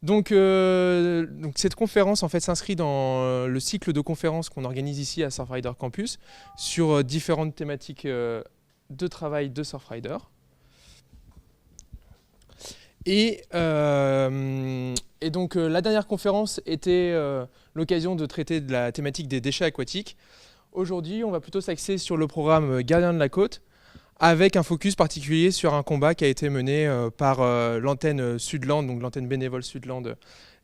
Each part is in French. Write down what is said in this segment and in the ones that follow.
Donc cette conférence en fait s'inscrit dans le cycle de conférences qu'on organise ici à Surfrider Campus sur différentes thématiques de travail de Surfrider. Et donc la dernière conférence était l'occasion de traiter de la thématique des déchets aquatiques. Aujourd'hui, on va plutôt s'axer sur le programme Gardiens de la Côte, avec un focus particulier sur un combat qui a été mené par l'antenne Sudland, donc l'antenne bénévole Sudland,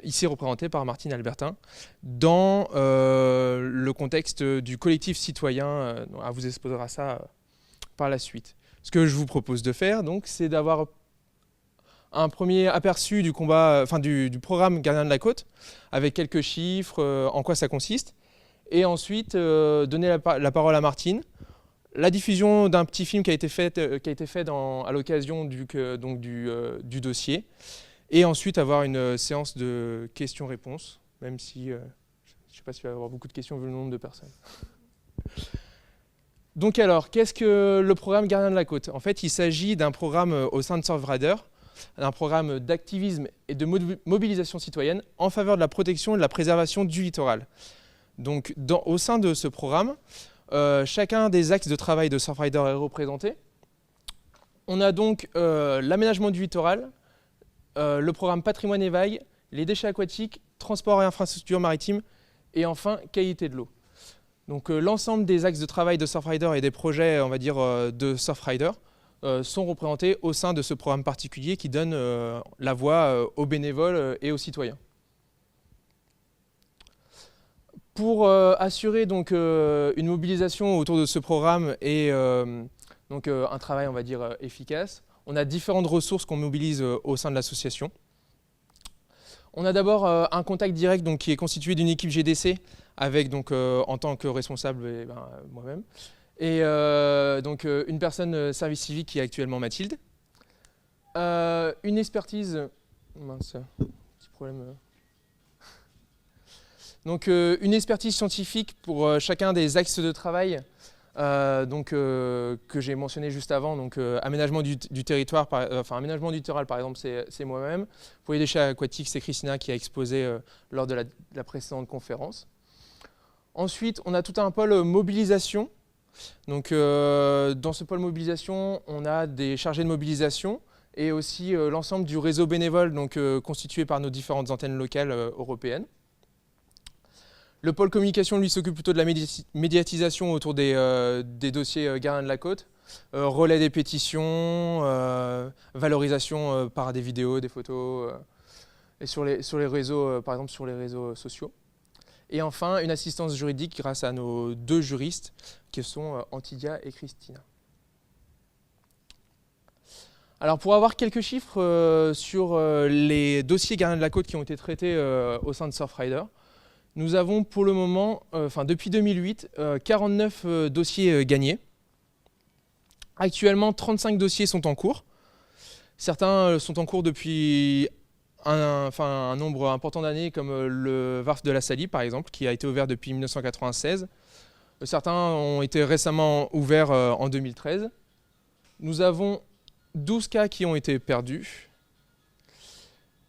ici représentée par Martine Albertin, dans le contexte du collectif citoyen. Elle vous exposera ça par la suite. Ce que je vous propose de faire, donc, c'est d'avoir un premier aperçu du combat, du programme Gardiens de la Côte, avec quelques chiffres, en quoi ça consiste, et ensuite donner la parole à Martine. La diffusion d'un petit film qui a été fait à l'occasion du dossier, et ensuite avoir une séance de questions-réponses, même si je ne sais pas s'il va y avoir beaucoup de questions vu le nombre de personnes. Donc alors, qu'est-ce que le programme Gardiens de la Côte? En fait, il s'agit d'un programme au sein de Surfrider, un programme d'activisme et de mobilisation citoyenne en faveur de la protection et de la préservation du littoral. Donc au sein de ce programme, chacun des axes de travail de Surfrider est représenté. On a donc l'aménagement du littoral, le programme patrimoine et vagues, les déchets aquatiques, transport et infrastructures maritimes, et enfin qualité de l'eau. Donc l'ensemble des axes de travail de Surfrider et des projets, on va dire, de Surfrider sont représentés au sein de ce programme particulier qui donne la voix aux bénévoles et aux citoyens. Pour assurer donc une mobilisation autour de ce programme et un travail, on va dire, efficace, on a différentes ressources qu'on mobilise au sein de l'association. On a d'abord un contact direct donc, qui est constitué d'une équipe GDC avec donc, en tant que responsable moi-même et une personne service civique qui est actuellement Mathilde. Une expertise... Mince, petit problème... Donc une expertise scientifique pour chacun des axes de travail que j'ai mentionné juste avant. Donc aménagement du territoire, aménagement du littoral par exemple, c'est moi-même. Pour les déchets aquatiques, c'est Christina qui a exposé lors de la précédente conférence. Ensuite, on a tout un pôle mobilisation. Donc dans ce pôle mobilisation, on a des chargés de mobilisation et aussi l'ensemble du réseau bénévole donc, constitué par nos différentes antennes locales européennes. Le pôle communication, lui, s'occupe plutôt de la médiatisation autour des dossiers Gardiens de la Côte, relais des pétitions, valorisation par des vidéos, des photos, et sur les réseaux, par exemple sur les réseaux sociaux. Et enfin, une assistance juridique grâce à nos deux juristes, qui sont Antidia et Christina. Alors pour avoir quelques chiffres sur les dossiers Gardiens de la Côte qui ont été traités au sein de Surfrider, nous avons pour le moment, depuis 2008, 49 dossiers gagnés. Actuellement, 35 dossiers sont en cours. Certains sont en cours depuis un nombre important d'années, comme le VARF de la Salie, par exemple, qui a été ouvert depuis 1996. Certains ont été récemment ouverts en 2013. Nous avons 12 cas qui ont été perdus.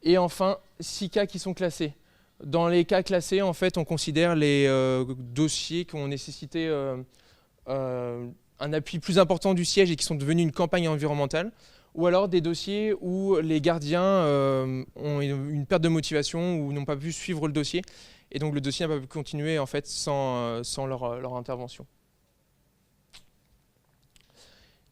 Et enfin, 6 cas qui sont classés. Dans les cas classés, en fait, on considère les dossiers qui ont nécessité un appui plus important du siège et qui sont devenus une campagne environnementale, ou alors des dossiers où les gardiens ont une perte de motivation ou n'ont pas pu suivre le dossier, et donc le dossier n'a pas pu continuer en fait, sans leur intervention.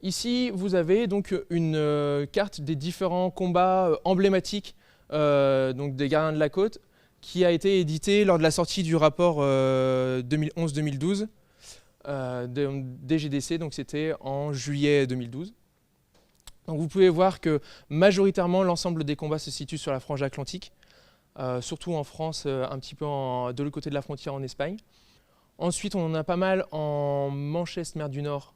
Ici, vous avez donc une carte des différents combats emblématiques donc des Gardiens de la Côte, qui a été édité lors de la sortie du rapport 2011-2012 des GDC, donc c'était en juillet 2012. Donc vous pouvez voir que majoritairement l'ensemble des combats se situe sur la frange atlantique, surtout en France, un petit peu de l'autre côté de la frontière en Espagne. Ensuite on en a pas mal en Manche Est, mer du Nord,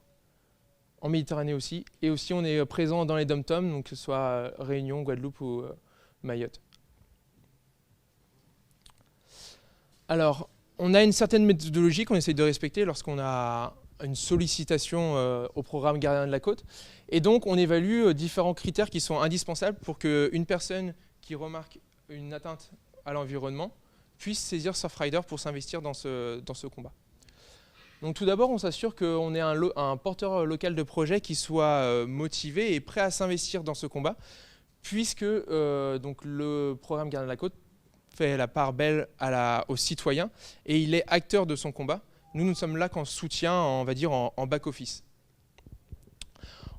en Méditerranée aussi, et aussi on est présent dans les dom-toms, donc que ce soit Réunion, Guadeloupe ou Mayotte. Alors, on a une certaine méthodologie qu'on essaye de respecter lorsqu'on a une sollicitation au programme Gardiens de la Côte. Et donc, on évalue différents critères qui sont indispensables pour qu'une personne qui remarque une atteinte à l'environnement puisse saisir Surfrider pour s'investir dans ce combat. Donc tout d'abord, on s'assure qu'on ait un porteur local de projet qui soit motivé et prêt à s'investir dans ce combat, puisque donc le programme Gardien de la Côte fait la part belle aux citoyens et il est acteur de son combat. Nous sommes là qu'en soutien, on va dire en back-office.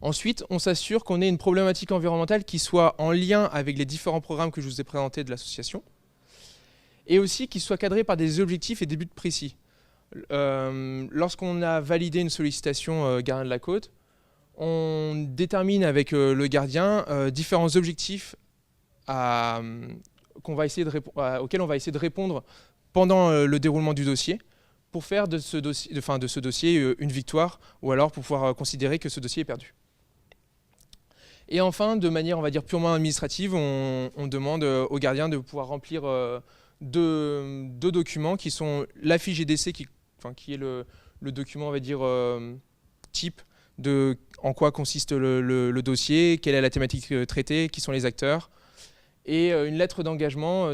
Ensuite, on s'assure qu'on ait une problématique environnementale qui soit en lien avec les différents programmes que je vous ai présentés de l'association et aussi qui soit cadré par des objectifs et des buts précis. Lorsqu'on a validé une sollicitation Gardien de la Côte, on détermine avec le gardien différents objectifs auxquels on va essayer de répondre pendant le déroulement du dossier pour faire de ce dossier une victoire ou alors pour pouvoir considérer que ce dossier est perdu. Et enfin, de manière on va dire purement administrative, on demande au gardien de pouvoir remplir deux documents qui sont la fiche GDC qui est le document on va dire type de en quoi consiste le dossier, quelle est la thématique traitée, qui sont les acteurs, et une lettre d'engagement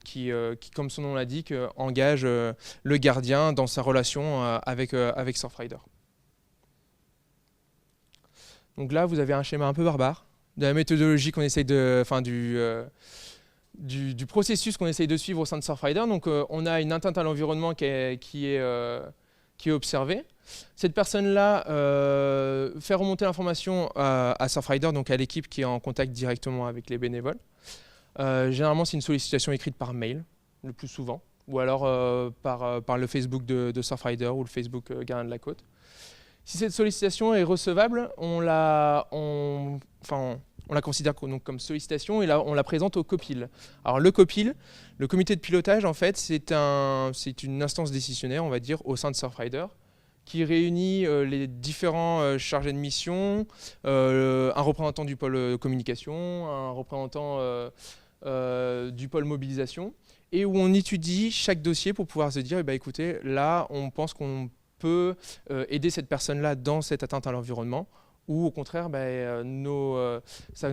qui, comme son nom l'indique, engage le gardien dans sa relation avec Surfrider. Donc là, vous avez un schéma un peu barbare de la méthodologie qu'on essaye du processus qu'on essaye de suivre au sein de Surfrider. Donc on a une atteinte à l'environnement qui est observée. Cette personne-là fait remonter l'information à Surfrider, donc à l'équipe qui est en contact directement avec les bénévoles. Généralement, c'est une sollicitation écrite par mail, le plus souvent, ou alors par le Facebook de Surfrider ou le Facebook Gardien de la Côte. Si cette sollicitation est recevable, on la considère comme sollicitation et on la présente au COPIL. Alors le COPIL, le comité de pilotage, en fait, c'est une instance décisionnaire, on va dire, au sein de Surfrider, qui réunit les différents chargés de mission, un représentant du pôle communication, un représentant du pôle mobilisation, et où on étudie chaque dossier pour pouvoir se dire, écoutez, là, on pense qu'on peut aider cette personne-là dans cette atteinte à l'environnement, ou au contraire, ça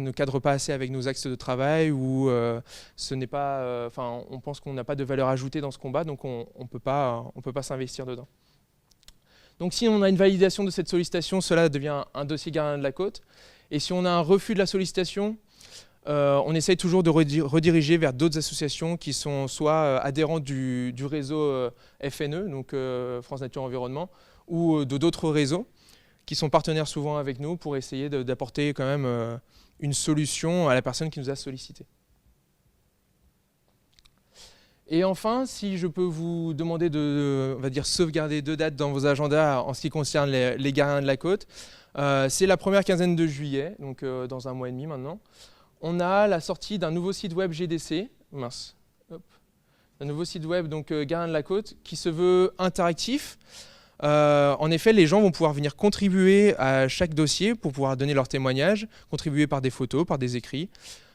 ne cadre pas assez avec nos axes de travail, ou on pense qu'on n'a pas de valeur ajoutée dans ce combat, donc on ne peut pas s'investir dedans. Donc si on a une validation de cette sollicitation, cela devient un dossier Gardien de la Côte. Et si on a un refus de la sollicitation, on essaye toujours de rediriger vers d'autres associations qui sont soit adhérentes du réseau FNE, donc France Nature Environnement, ou d'autres réseaux qui sont partenaires souvent avec nous pour essayer d'apporter quand même une solution à la personne qui nous a sollicité. Et enfin, si je peux vous demander de sauvegarder 2 dates dans vos agendas en ce qui concerne les Gardiens de la Côte, c'est la première quinzaine de juillet, donc dans un mois et demi maintenant. On a la sortie d'un nouveau site web GDC, un nouveau site web donc Gardien de la Côte qui se veut interactif. En effet, les gens vont pouvoir venir contribuer à chaque dossier pour pouvoir donner leur témoignage, contribuer par des photos, par des écrits,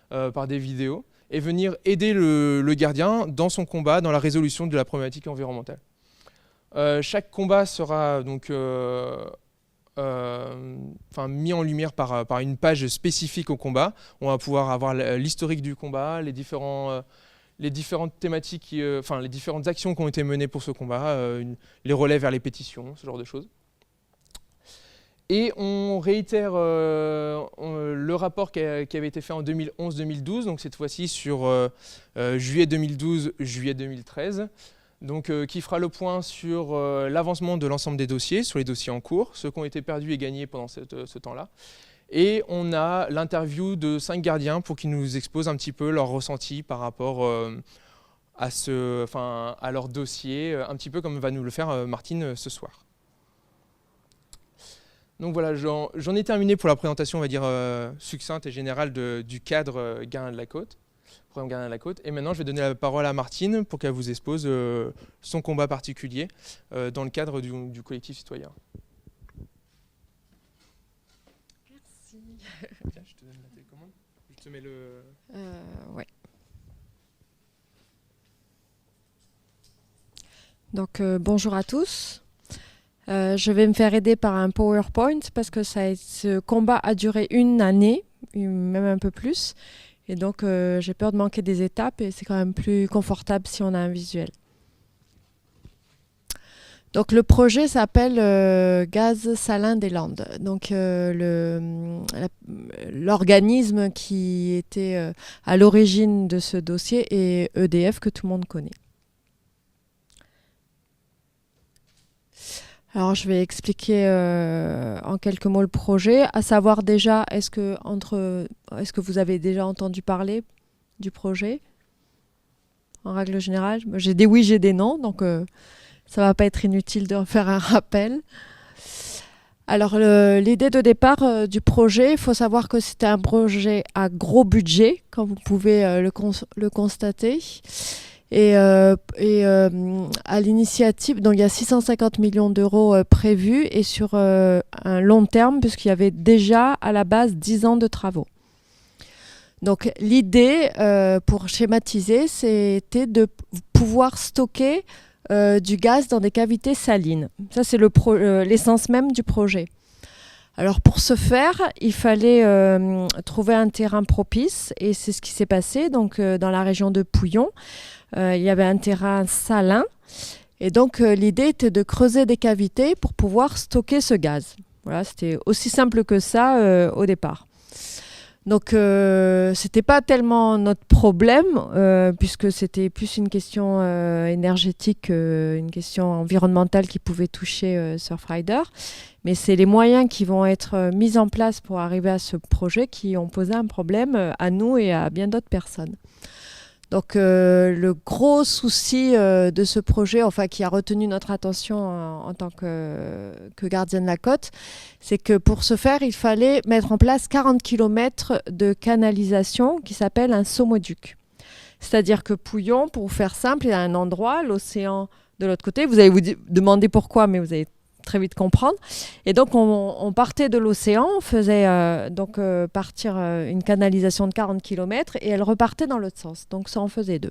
par des vidéos, et venir aider le gardien dans son combat, dans la résolution de la problématique environnementale. Chaque combat sera donc mis en lumière par une page spécifique au combat. On va pouvoir avoir l'historique du combat, les différentes thématiques, les différentes actions qui ont été menées pour ce combat, les relais vers les pétitions, ce genre de choses. Et on réitère le rapport qui avait été fait en 2011-2012, donc cette fois-ci sur juillet 2012, juillet 2013, donc, qui fera le point sur l'avancement de l'ensemble des dossiers, sur les dossiers en cours, ceux qui ont été perdus et gagnés pendant ce temps-là. Et on a l'interview de 5 gardiens pour qu'ils nous exposent un petit peu leur ressenti par rapport à leur dossier, un petit peu comme va nous le faire Martine ce soir. Donc voilà, j'en ai terminé pour la présentation, on va dire, succincte et générale du cadre Gardien de la Côte, programme Gardien de la Côte. Et maintenant, je vais donner la parole à Martine pour qu'elle vous expose son combat particulier dans le cadre du collectif citoyen. Merci. Tiens, je te donne la télécommande. Je te mets le... Ouais. Donc, bonjour à tous. Je vais me faire aider par un PowerPoint parce que ce combat a duré 1 année, même un peu plus. Et donc, j'ai peur de manquer des étapes et c'est quand même plus confortable si on a un visuel. Donc, le projet s'appelle Gaz salin des Landes. Donc, l'organisme qui était à l'origine de ce dossier est EDF, que tout le monde connaît. Alors, je vais expliquer en quelques mots le projet, à savoir déjà, est-ce que vous avez déjà entendu parler du projet en règle générale? J'ai des oui, j'ai des non, donc ça va pas être inutile de refaire un rappel. Alors, l'idée de départ du projet, il faut savoir que c'était un projet à gros budget, comme vous pouvez le constater. Et à l'initiative, donc il y a 650 millions d'euros prévus et sur un long terme, puisqu'il y avait déjà à la base 10 ans de travaux. Donc l'idée, pour schématiser, c'était de pouvoir stocker du gaz dans des cavités salines. Ça, c'est l'essence même du projet. Alors pour ce faire, il fallait trouver un terrain propice et c'est ce qui s'est passé donc, dans la région de Pouillon. Il y avait un terrain salin et donc l'idée était de creuser des cavités pour pouvoir stocker ce gaz. Voilà, c'était aussi simple que ça au départ. Donc c'était pas tellement notre problème puisque c'était plus une question énergétique, une question environnementale qui pouvait toucher Surfrider. Mais c'est les moyens qui vont être mis en place pour arriver à ce projet qui ont posé un problème à nous et à bien d'autres personnes. Donc le gros souci de ce projet, enfin qui a retenu notre attention en tant que gardien de la côte, c'est que pour ce faire, il fallait mettre en place 40 km de canalisation qui s'appelle un somoduc. C'est-à-dire que Pouillon, pour vous faire simple, il y a un endroit, l'océan de l'autre côté. Vous allez vous demander pourquoi, mais vous allez très vite comprendre. Et donc, on partait de l'océan, on faisait partir une canalisation de 40 km et elle repartait dans l'autre sens. Donc, ça en faisait 2.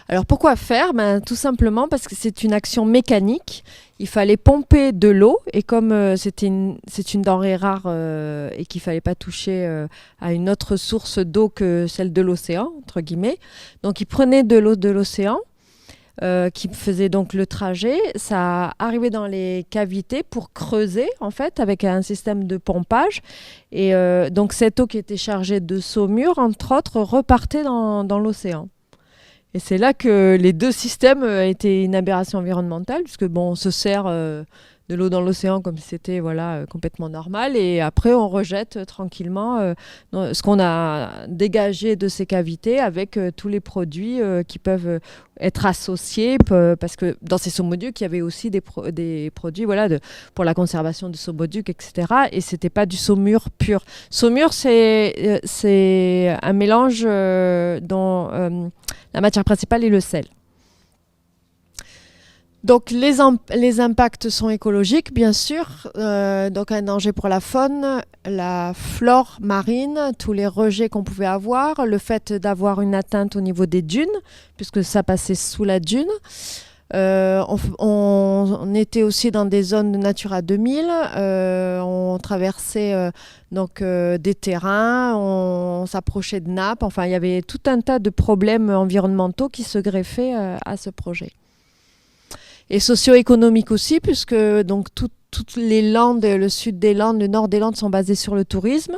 Alors, pourquoi faire ? Tout simplement parce que c'est une action mécanique. Il fallait pomper de l'eau et comme c'est une denrée rare et qu'il ne fallait pas toucher à une autre source d'eau que celle de l'océan, entre guillemets, donc il prenait de l'eau de l'océan qui faisait donc le trajet, ça arrivait dans les cavités pour creuser en fait avec un système de pompage et donc cette eau qui était chargée de saumure entre autres repartait dans l'océan. Et c'est là que les deux systèmes étaient une aberration environnementale puisque bon on se sert de l'eau dans l'océan comme si c'était complètement normal et après on rejette tranquillement ce qu'on a dégagé de ces cavités avec tous les produits qui peuvent être associés parce que dans ces somoducs il y avait aussi des produits pour la conservation de somoducs etc. et c'était pas du saumure pur. Saumure c'est un mélange dont la matière principale est le sel. Donc les impacts sont écologiques, bien sûr. Donc un danger pour la faune, la flore marine, tous les rejets qu'on pouvait avoir, le fait d'avoir une atteinte au niveau des dunes, puisque ça passait sous la dune. On était aussi dans des zones de Natura 2000. On traversait des terrains, on s'approchait de nappes. Enfin, il y avait tout un tas de problèmes environnementaux qui se greffaient à ce projet. Et socio-économique aussi, puisque donc toutes les Landes, le sud des Landes, le nord des Landes sont basés sur le tourisme,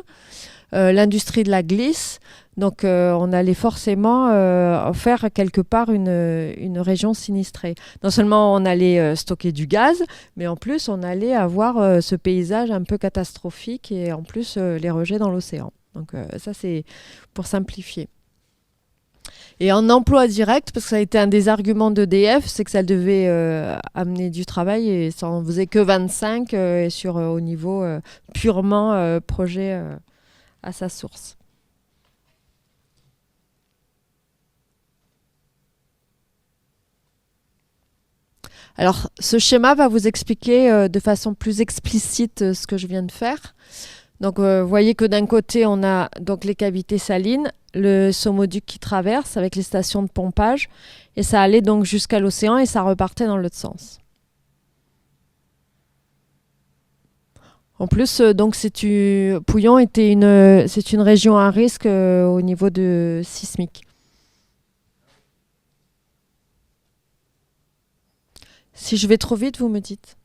l'industrie de la glisse. Donc on allait forcément faire quelque part une région sinistrée. Non seulement on allait stocker du gaz, mais en plus on allait avoir ce paysage un peu catastrophique et en plus les rejets dans l'océan. Donc ça c'est pour simplifier. Et en emploi direct, parce que ça a été un des arguments d'EDF, c'est que ça devait amener du travail et ça en faisait que 25 au niveau purement projet à sa source. Alors, ce schéma va vous expliquer de façon plus explicite ce que je viens de faire. Donc, vous voyez que d'un côté, on a donc les cavités salines, le somoduc qui traverse avec les stations de pompage, et ça allait donc jusqu'à l'océan et ça repartait dans l'autre sens. En plus, donc Pouillon c'est une région à risque au niveau de sismique. Si je vais trop vite, vous me dites.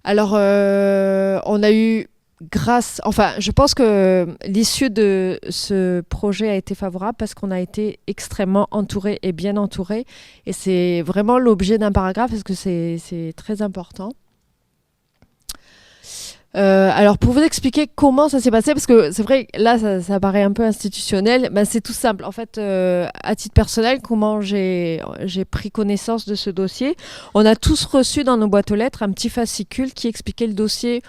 Alors, on a eu je pense que l'issue de ce projet a été favorable parce qu'on a été extrêmement entouré et bien entouré. Et c'est vraiment l'objet d'un paragraphe parce que c'est très important. Alors pour vous expliquer comment ça s'est passé, parce que c'est vrai, là ça paraît un peu institutionnel, ben, c'est tout simple. En fait, à titre personnel, comment j'ai pris connaissance de ce dossier. On a tous reçu dans nos boîtes aux lettres un petit fascicule qui expliquait le dossier.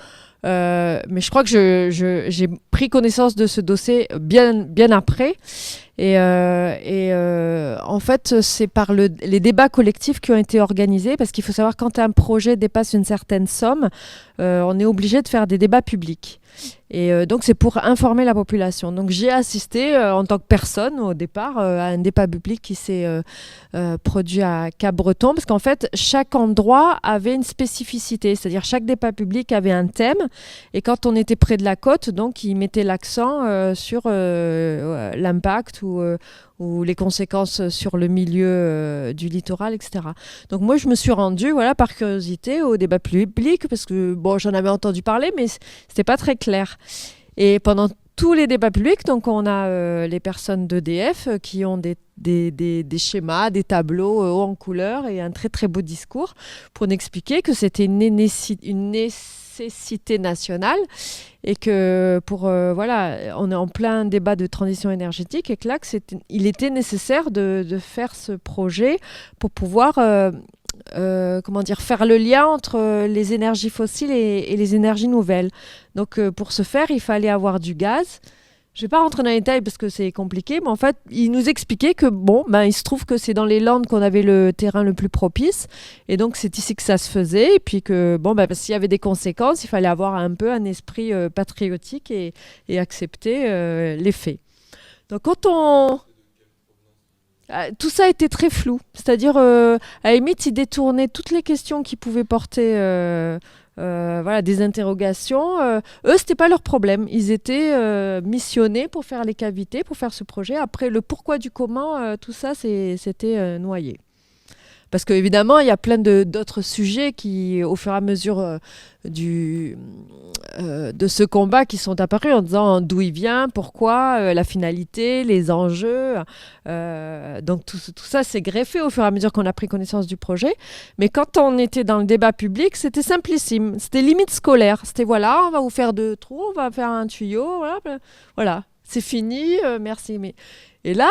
Mais je crois que j'ai pris connaissance de ce dossier bien après. Et en fait, c'est par les débats collectifs qui ont été organisés, parce qu'il faut savoir quand un projet dépasse une certaine somme, on est obligé de faire des débats publics. Et donc c'est pour informer la population. Donc j'ai assisté en tant que personne au départ à un débat public qui s'est produit à Cap-Breton, parce qu'en fait chaque endroit avait une spécificité, c'est-à-dire chaque débat public avait un thème, et quand on était près de la côte, donc ils mettaient l'accent sur l'impact ou les conséquences sur le milieu du littoral, etc. Donc moi je me suis rendue par curiosité au débat public, parce que bon, j'en avais entendu parler, mais c'était pas très clair. Et pendant tous les débats publics, donc on a les personnes d'EDF qui ont des schémas, des tableaux hauts en couleur et un très très beau discours pour nous expliquer que c'était une nécessité nationale, et que on est en plein débat de transition énergétique, et que là il était nécessaire de faire ce projet pour pouvoir faire le lien entre les énergies fossiles et les énergies nouvelles. Donc pour ce faire, il fallait avoir du gaz. Je ne vais pas rentrer dans les détails parce que c'est compliqué, mais en fait, il nous expliquait que il se trouve que c'est dans les Landes qu'on avait le terrain le plus propice, et donc c'est ici que ça se faisait, et puis que s'il y avait des conséquences, il fallait avoir un peu un esprit patriotique et accepter les faits. Donc tout ça était très flou, c'est-à-dire à la limite, ils détournaient toutes les questions qui pouvaient porter des interrogations. Eux, c'était pas leur problème. Ils étaient missionnés pour faire les cavités, pour faire ce projet. Après, le pourquoi du comment, tout ça, c'était noyé. Parce qu'évidemment, il y a plein d'autres sujets qui, au fur et à mesure de ce combat, qui sont apparus en disant d'où il vient, pourquoi, la finalité, les enjeux. Donc tout ça s'est greffé au fur et à mesure qu'on a pris connaissance du projet. Mais quand on était dans le débat public, c'était simplissime. C'était limite scolaire. C'était on va vous faire 2 trous, on va faire un tuyau, voilà. C'est fini, merci. Et là,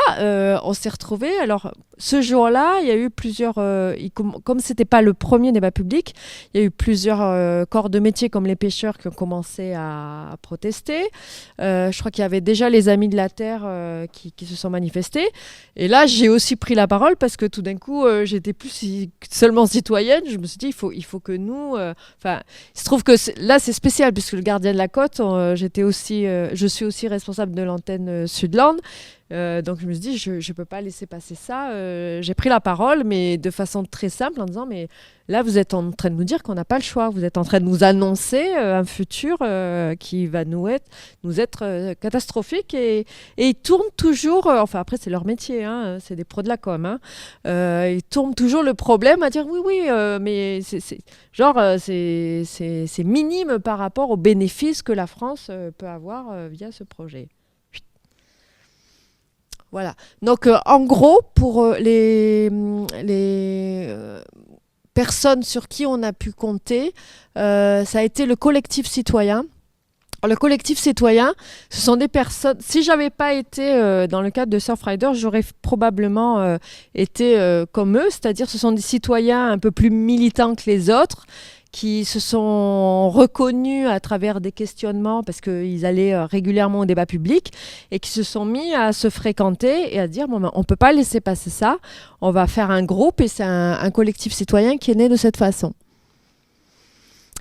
on s'est retrouvés. Alors, ce jour-là, il y a eu plusieurs... comme ce n'était pas le premier débat public, il y a eu plusieurs corps de métier, comme les pêcheurs, qui ont commencé à protester. Je crois qu'il y avait déjà les Amis de la Terre qui se sont manifestés. Et là, j'ai aussi pris la parole, parce que tout d'un coup, j'étais plus seulement citoyenne. Je me suis dit, il faut que nous... il se trouve que là, c'est spécial, puisque le gardien de la côte, je suis aussi responsable de l'antenne Sudland. Donc je me suis dit, je ne peux pas laisser passer ça. J'ai pris la parole, mais de façon très simple, en disant, mais là, vous êtes en train de nous dire qu'on n'a pas le choix. Vous êtes en train de nous annoncer un futur qui va nous être catastrophique. Et ils tournent toujours, après, c'est leur métier, hein, c'est des pros de la com. Hein, ils tournent toujours le problème à dire, oui, mais c'est minime par rapport aux bénéfices que la France peut avoir via ce projet. Voilà. Donc, en gros, pour les personnes sur qui on a pu compter, ça a été le collectif citoyen. Alors, le collectif citoyen, ce sont des personnes... Si je n'avais pas été dans le cadre de Surfrider, j'aurais probablement été comme eux, c'est-à-dire ce sont des citoyens un peu plus militants que les autres, qui se sont reconnus à travers des questionnements, parce qu'ils allaient régulièrement au débat public, et qui se sont mis à se fréquenter et à dire, on ne peut pas laisser passer ça, on va faire un groupe, et c'est un collectif citoyen qui est né de cette façon.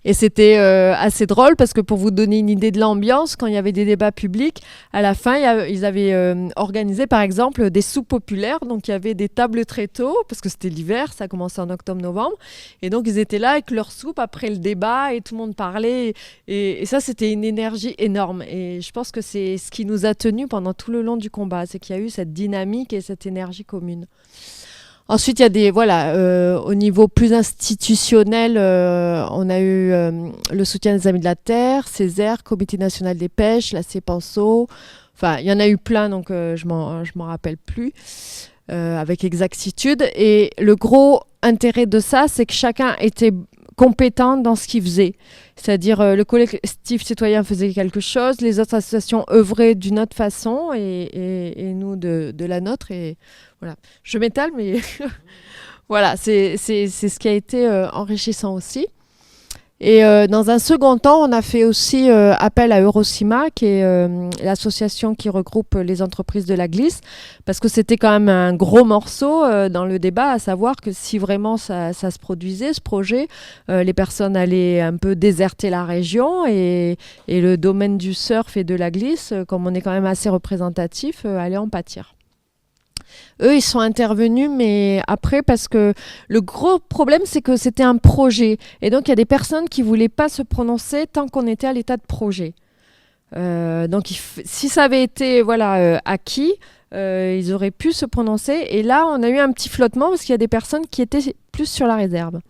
Et c'était assez drôle parce que pour vous donner une idée de l'ambiance, quand il y avait des débats publics, à la fin, ils avaient organisé par exemple des soupes populaires. Donc il y avait des tables très tôt parce que c'était l'hiver, ça commençait en octobre-novembre. Et donc ils étaient là avec leur soupe après le débat et tout le monde parlait. Et ça, c'était une énergie énorme. Et je pense que c'est ce qui nous a tenus pendant tout le long du combat. C'est qu'il y a eu cette dynamique et cette énergie commune. Ensuite, il y a au niveau plus institutionnel, on a eu le soutien des Amis de la Terre, Césaire, Comité national des pêches, la CEPANSO. Enfin, il y en a eu plein, donc je m'en rappelle plus avec exactitude. Et le gros intérêt de ça, c'est que chacun était compétent dans ce qu'il faisait. C'est-à-dire le collectif citoyen faisait quelque chose, les autres associations œuvraient d'une autre façon et nous de la nôtre. Et voilà. Je m'étale, mais voilà, c'est ce qui a été enrichissant aussi. Et dans un second temps, on a fait aussi appel à Eurocima, qui est l'association qui regroupe les entreprises de la glisse, parce que c'était quand même un gros morceau dans le débat, à savoir que si vraiment ça se produisait, ce projet, les personnes allaient un peu déserter la région et le domaine du surf et de la glisse, comme on est quand même assez représentatif, allait en pâtir. Eux, ils sont intervenus, mais après, parce que le gros problème, c'est que c'était un projet. Et donc, il y a des personnes qui ne voulaient pas se prononcer tant qu'on était à l'état de projet. Donc, si ça avait été acquis, ils auraient pu se prononcer. Et là, on a eu un petit flottement parce qu'il y a des personnes qui étaient plus sur la réserve.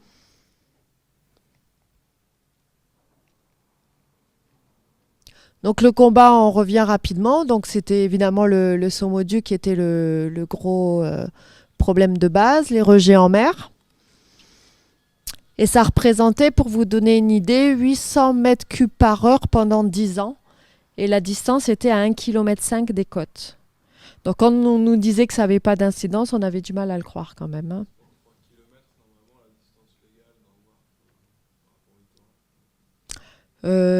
Donc le combat, on revient rapidement. Donc c'était évidemment le saumon-du qui était le gros problème de base, les rejets en mer. Et ça représentait, pour vous donner une idée, 800 mètres cubes par heure pendant 10 ans. Et la distance était à 1,5 km des côtes. Donc quand on nous disait que ça n'avait pas d'incidence, on avait du mal à le croire quand même. Hein.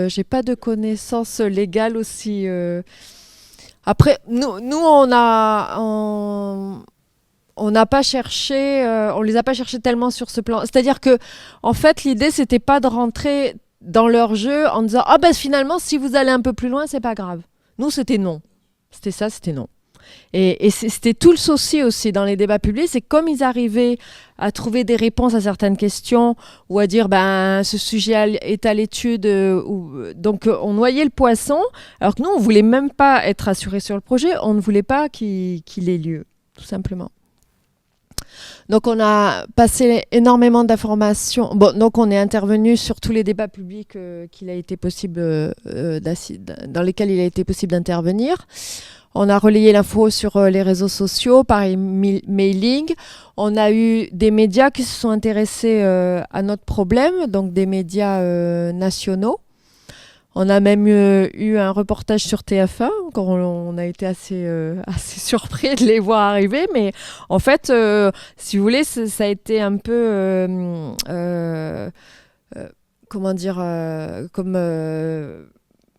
J'ai pas de connaissances légales aussi. Après, nous on n'a pas cherché, on les a pas cherchés tellement sur ce plan. C'est-à-dire que, en fait, l'idée c'était pas de rentrer dans leur jeu en disant finalement si vous allez un peu plus loin, c'est pas grave. Nous c'était non. C'était non. Et c'était tout le souci aussi dans les débats publics, c'est comme ils arrivaient à trouver des réponses à certaines questions ou à dire ce sujet est à l'étude, donc on noyait le poisson, alors que nous on voulait même pas être assurés sur le projet, on ne voulait pas qu'il ait lieu, tout simplement. Donc on a passé énormément d'informations. Donc on est intervenu sur tous les débats publics dans lesquels il a été possible d'intervenir. On a relayé l'info sur les réseaux sociaux, par mailing. On a eu des médias qui se sont intéressés à notre problème, donc des médias nationaux. On a même eu un reportage sur TF1, quand on a été assez surpris de les voir arriver. Mais en fait, si vous voulez, ça a été un peu,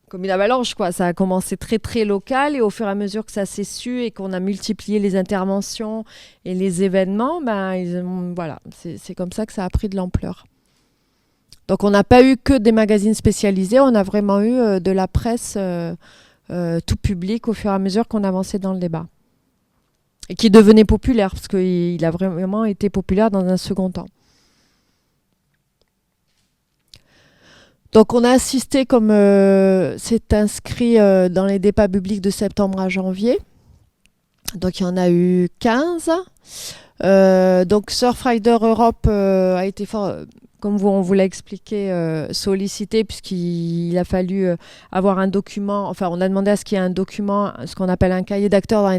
comme une avalanche, quoi. Ça a commencé très très local et au fur et à mesure que ça s'est su et qu'on a multiplié les interventions et les événements, c'est comme ça que ça a pris de l'ampleur. Donc on n'a pas eu que des magazines spécialisés, on a vraiment eu de la presse tout public au fur et à mesure qu'on avançait dans le débat. Et qui devenait populaire, parce qu'il a vraiment été populaire dans un second temps. Donc on a assisté, comme c'est inscrit dans les débats publics de septembre à janvier. Donc il y en a eu 15. Donc Surfrider Europe a été fort, comme on vous l'a expliqué, sollicité, puisqu'il a fallu avoir un document, enfin on a demandé à ce qu'il y ait un document, ce qu'on appelle un cahier d'acteurs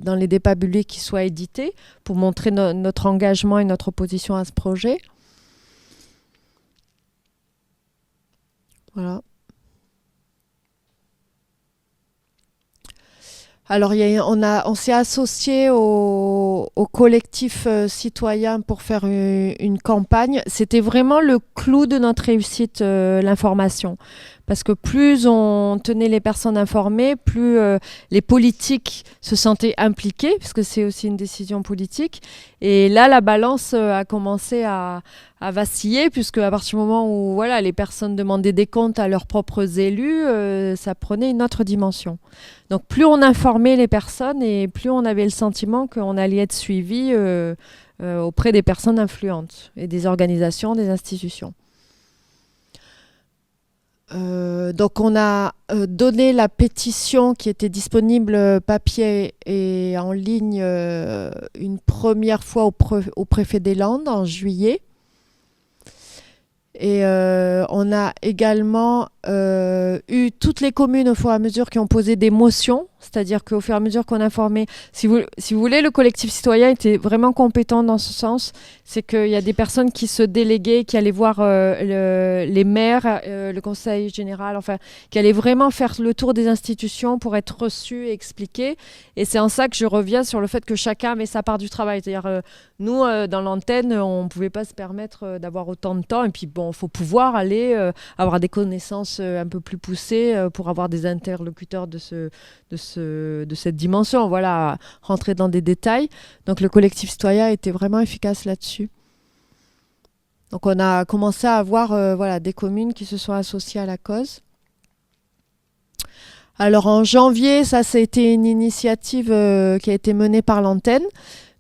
dans les débats publics qui soit édité, pour montrer notre engagement et notre opposition à ce projet. Voilà. Alors, on s'est associé au collectif citoyen pour faire une campagne. C'était vraiment le clou de notre réussite, l'information. parce que plus on tenait les personnes informées, plus les politiques se sentaient impliqués, puisque c'est aussi une décision politique. Et là, la balance a commencé à vaciller, puisque à partir du moment où voilà, les personnes demandaient des comptes à leurs propres élus, ça prenait une autre dimension. Donc plus on informait les personnes et plus on avait le sentiment qu'on allait être suivi auprès des personnes influentes et des organisations, des institutions. Donc on a donné la pétition qui était disponible papier et en ligne une première fois au préfet des Landes en juillet. Et on a également eu toutes les communes au fur et à mesure qui ont posé des motions, c'est-à-dire qu'au fur et à mesure qu'on informait, si vous voulez, le collectif citoyen était vraiment compétent dans ce sens. C'est qu'il y a des personnes qui se déléguaient, qui allaient voir les maires, le conseil général, enfin, qui allaient vraiment faire le tour des institutions pour être reçus et expliqués. Et c'est en ça que je reviens sur le fait que chacun met sa part du travail. C'est-à-dire, nous, dans l'antenne, on ne pouvait pas se permettre d'avoir autant de temps. Et puis, bon, il faut pouvoir aller avoir des connaissances un peu plus poussées pour avoir des interlocuteurs de cette dimension. Voilà, rentrer dans des détails. Donc, le collectif citoyen était vraiment efficace là-dessus. Donc, on a commencé à avoir voilà, des communes qui se sont associées à la cause. Alors, en janvier, ça a été une initiative qui a été menée par l'antenne.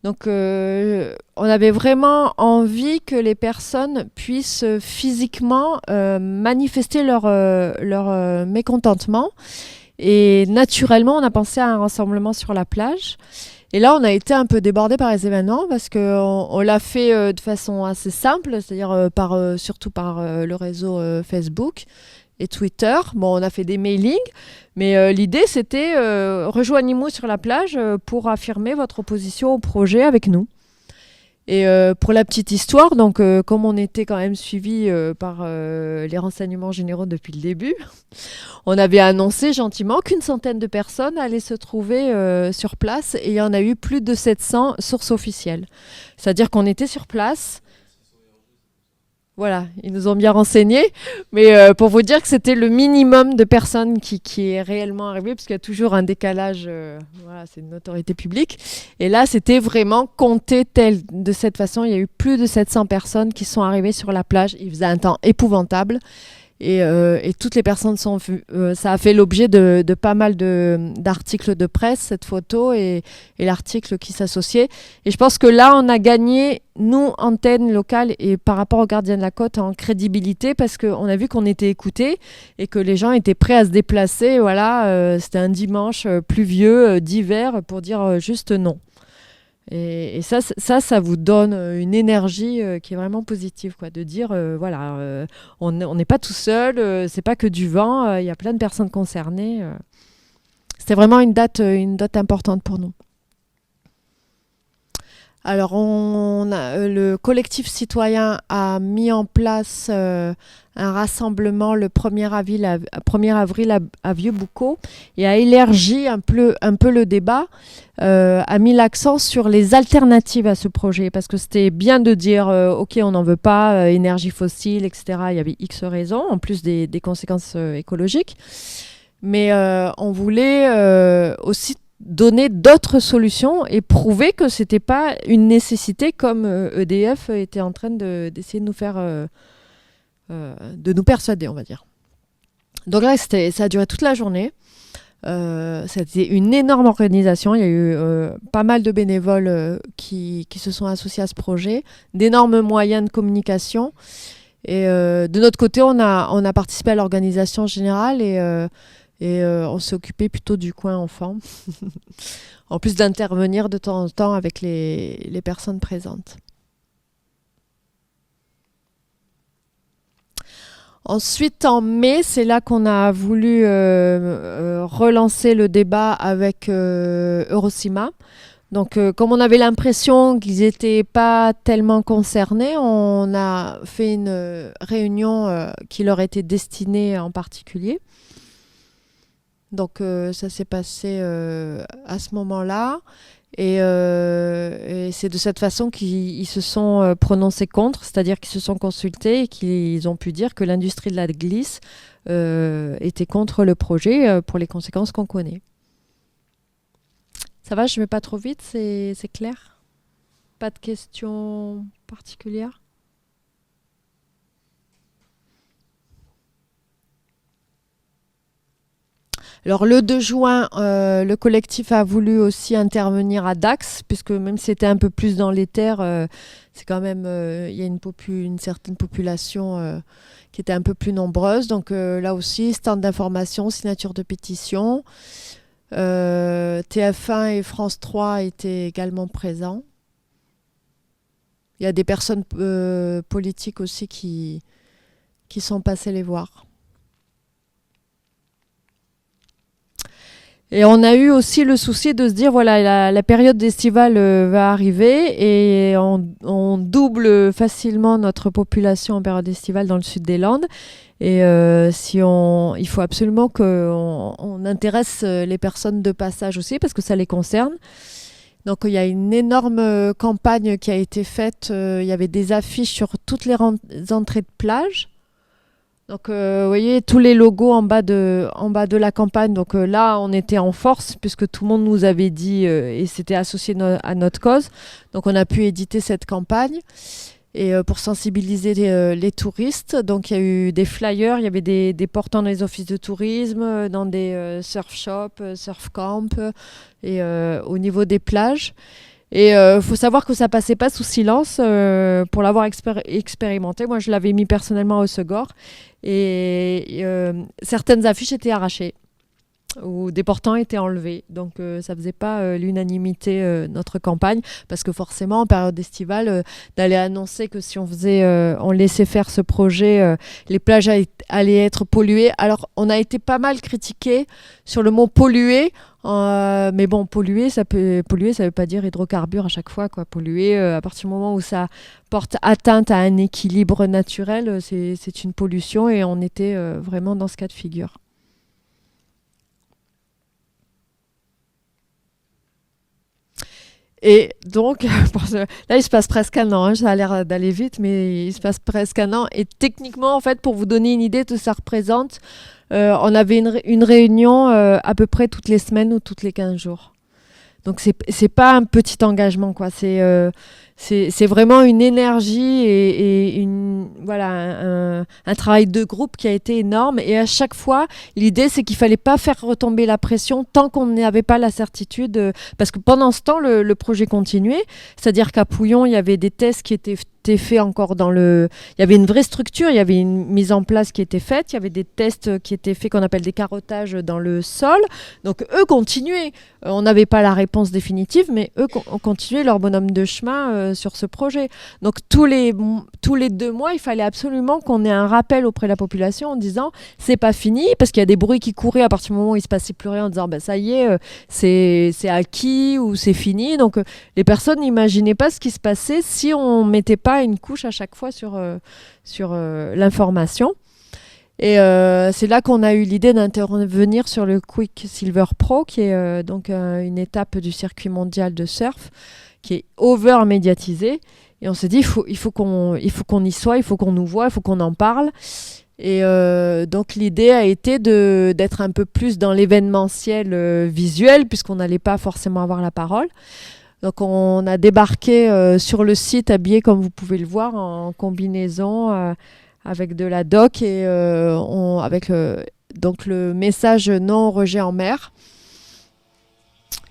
Donc, on avait vraiment envie que les personnes puissent physiquement manifester leur mécontentement. Et naturellement, on a pensé à un rassemblement sur la plage. Et là, on a été un peu débordé par les événements parce qu'on l'a fait de façon assez simple, c'est-à-dire surtout par le réseau Facebook et Twitter. Bon, on a fait des mailings, mais l'idée, c'était rejoignez-nous sur la plage pour affirmer votre opposition au projet avec nous. Et pour la petite histoire, donc comme on était quand même suivi par les renseignements généraux depuis le début, on avait annoncé gentiment qu'une centaine de personnes allaient se trouver sur place et il y en a eu plus de 700 sources officielles. C'est-à-dire qu'on était sur place. Voilà, ils nous ont bien renseignés, mais pour vous dire que c'était le minimum de personnes qui est réellement arrivé, parce qu'il y a toujours un décalage, voilà, c'est une autorité publique. Et là, c'était vraiment compté de cette façon. Il y a eu plus de 700 personnes qui sont arrivées sur la plage. Il faisait un temps épouvantable. Et toutes les personnes sont vues. Ça a fait l'objet de pas mal d'articles de presse, cette photo et l'article qui s'associait. Et je pense que là, on a gagné, nous, antenne locale, et par rapport aux Gardiens de la Côte, en crédibilité, parce qu'on a vu qu'on était écoutés et que les gens étaient prêts à se déplacer. Voilà, c'était un dimanche pluvieux d'hiver pour dire juste non. Et ça vous donne une énergie qui est vraiment positive, quoi, de dire, voilà, on n'est pas tout seul, c'est pas que du vent, il y a plein de personnes concernées. C'était vraiment une date importante pour nous. Alors, le collectif citoyen a mis en place un rassemblement le 1er avril à Vieux-Boucau et a élargi un peu le débat, a mis l'accent sur les alternatives à ce projet, parce que c'était bien de dire ok, on n'en veut pas, énergie fossile, etc. Il y avait X raisons, en plus des conséquences écologiques. Mais on voulait aussi donner d'autres solutions et prouver que ce n'était pas une nécessité, comme EDF était en train d'essayer de nous faire, de nous persuader, on va dire. Donc là, ça a duré toute la journée. C'était une énorme organisation. Il y a eu pas mal de bénévoles qui se sont associés à ce projet, d'énormes moyens de communication. Et de notre côté, on a participé à l'organisation générale et on s'est occupé plutôt du coin enfant, en plus d'intervenir de temps en temps avec les personnes présentes. Ensuite, en mai, c'est là qu'on a voulu relancer le débat avec Eurocima. Donc, comme on avait l'impression qu'ils n'étaient pas tellement concernés, on a fait une réunion qui leur était destinée en particulier. Donc ça s'est passé à ce moment-là. Et c'est de cette façon qu'ils se sont prononcés contre, c'est-à-dire qu'ils se sont consultés et qu'ils ont pu dire que l'industrie de la glisse était contre le projet pour les conséquences qu'on connaît. Ça va, je ne vais pas trop vite, c'est clair? Pas de questions particulières? Alors le 2 juin, le collectif a voulu aussi intervenir à Dax, puisque même si c'était un peu plus dans les terres, c'est quand même, il y a une certaine population qui était un peu plus nombreuse. Donc là aussi, stand d'information, signature de pétition. TF1 et France 3 étaient également présents. Il y a des personnes politiques aussi qui sont passées les voir. Et on a eu aussi le souci de se dire, voilà, la période estivale va arriver et on double facilement notre population en période estivale dans le sud des Landes. Et il faut absolument qu'on intéresse les personnes de passage aussi parce que ça les concerne. Donc il y a une énorme campagne qui a été faite. Il y avait des affiches sur toutes les entrées de plage. Donc, vous voyez, tous les logos en bas de la campagne. Donc là, on était en force puisque tout le monde nous avait dit et c'était associé à notre cause. Donc, on a pu éditer cette campagne et pour sensibiliser les touristes. Donc, il y a eu des flyers, il y avait des portants dans les offices de tourisme, dans des surf shops, surf camps et au niveau des plages. Et faut savoir que ça passait pas sous silence pour l'avoir expérimenté. Moi, je l'avais mis personnellement au Segor et certaines affiches étaient arrachées ou des portants étaient enlevés. Donc, ça faisait pas l'unanimité notre campagne parce que forcément, en période estivale, d'aller annoncer que si on laissait faire ce projet, les plages allaient être polluées. Alors, on a été pas mal critiqué sur le mot polluer. Mais bon, polluer, ça veut pas dire hydrocarbures à chaque fois, quoi. Polluer, à partir du moment où ça porte atteinte à un équilibre naturel, c'est une pollution et on était vraiment dans ce cas de figure. Et donc, là, il se passe presque un an. Ça a l'air d'aller vite, mais il se passe presque un an. Et techniquement, en fait, pour vous donner une idée de ce que ça représente, on avait une réunion à peu près toutes les semaines ou toutes les 15 jours. Donc, c'est pas un petit engagement, quoi. C'est vraiment une énergie et un travail de groupe qui a été énorme. Et à chaque fois, l'idée, c'est qu'il fallait pas faire retomber la pression tant qu'on n'avait pas la certitude. Parce que pendant ce temps, le projet continuait. C'est-à-dire qu'à Pouillon, il y avait des tests qui étaient faits encore il y avait une vraie structure, il y avait une mise en place qui était faite, il y avait des tests qui étaient faits qu'on appelle des carottages dans le sol. Donc eux continuaient. On n'avait pas la réponse définitive, mais eux ont continué leur bonhomme de chemin sur ce projet. Donc tous les 2 mois, il fallait absolument qu'on ait un rappel auprès de la population en disant c'est pas fini, parce qu'il y a des bruits qui couraient à partir du moment où il se passait plus rien en disant ça y est, c'est acquis ou c'est fini. Donc les personnes n'imaginaient pas ce qui se passait si on mettait pas une couche à chaque fois sur l'information. Et c'est là qu'on a eu l'idée d'intervenir sur le Quick Silver Pro, qui est donc une étape du circuit mondial de surf, qui est over médiatisée. Et on s'est dit, il faut qu'on y soit, il faut qu'on nous voit, il faut qu'on en parle. Et donc l'idée a été d'être un peu plus dans l'événementiel visuel, puisqu'on n'allait pas forcément avoir la parole. Donc on a débarqué sur le site habillé comme vous pouvez le voir en combinaison avec de la doc et avec donc le message non rejet en mer.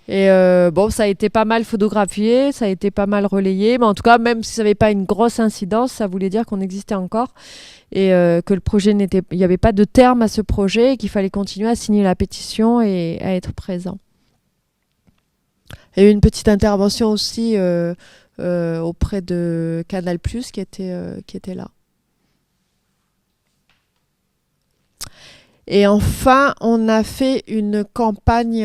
Et ça a été pas mal photographié, ça a été pas mal relayé, mais en tout cas même si ça n'avait pas une grosse incidence, ça voulait dire qu'on existait encore et que le projet il n'y avait pas de terme à ce projet et qu'il fallait continuer à signer la pétition et à être présent. Il y a eu une petite intervention aussi auprès de Canal+, qui était là. Et enfin, on a fait une campagne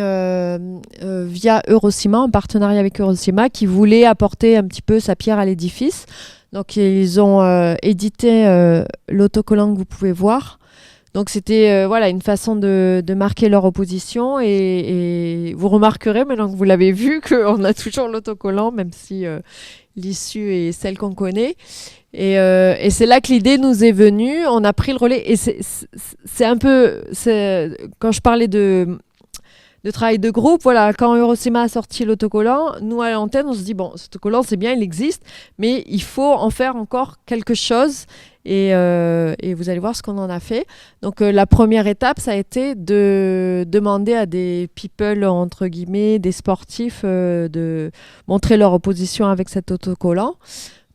via Eurocima, en partenariat avec Eurocima, qui voulait apporter un petit peu sa pierre à l'édifice. Donc, ils ont édité l'autocollant que vous pouvez voir. Donc c'était voilà, une façon de marquer leur opposition et vous remarquerez maintenant que vous l'avez vu qu'on a toujours l'autocollant même si l'issue est celle qu'on connaît. Et c'est là que l'idée nous est venue, on a pris le relais et c'est un peu, quand je parlais de travail de groupe, voilà, quand Eurocima a sorti l'autocollant, nous à l'antenne on se dit bon, cet autocollant c'est bien, il existe, mais il faut en faire encore quelque chose et vous allez voir ce qu'on en a fait. Donc la première étape ça a été de demander à des people entre guillemets, des sportifs de montrer leur opposition avec cet autocollant.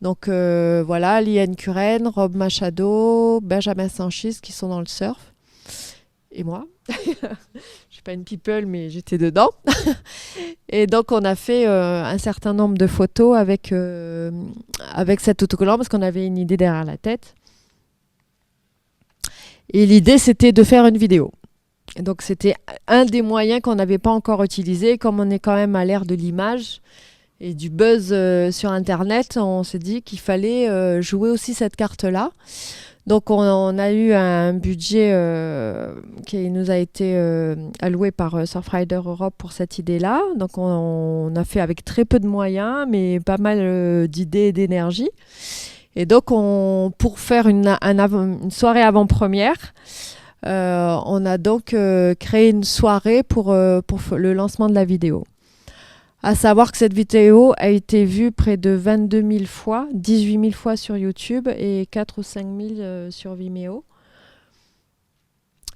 Donc voilà, Liane Curren, Rob Machado, Benjamin Sanchis qui sont dans le surf et moi. Je suis pas une people mais j'étais dedans. Et donc on a fait un certain nombre de photos avec cet autocollant parce qu'on avait une idée derrière la tête. Et l'idée c'était de faire une vidéo. Et donc c'était un des moyens qu'on n'avait pas encore utilisé. Comme on est quand même à l'ère de l'image et du buzz sur Internet, on s'est dit qu'il fallait jouer aussi cette carte-là. Donc on a eu un budget qui nous a été alloué par Surfrider Europe pour cette idée-là. Donc on a fait avec très peu de moyens, mais pas mal d'idées et d'énergie. Et donc pour faire une soirée avant-première, on a donc créé une soirée pour le lancement de la vidéo. À savoir que cette vidéo a été vue près de 22 000 fois, 18 000 fois sur YouTube et 4 ou 5 000 sur Vimeo.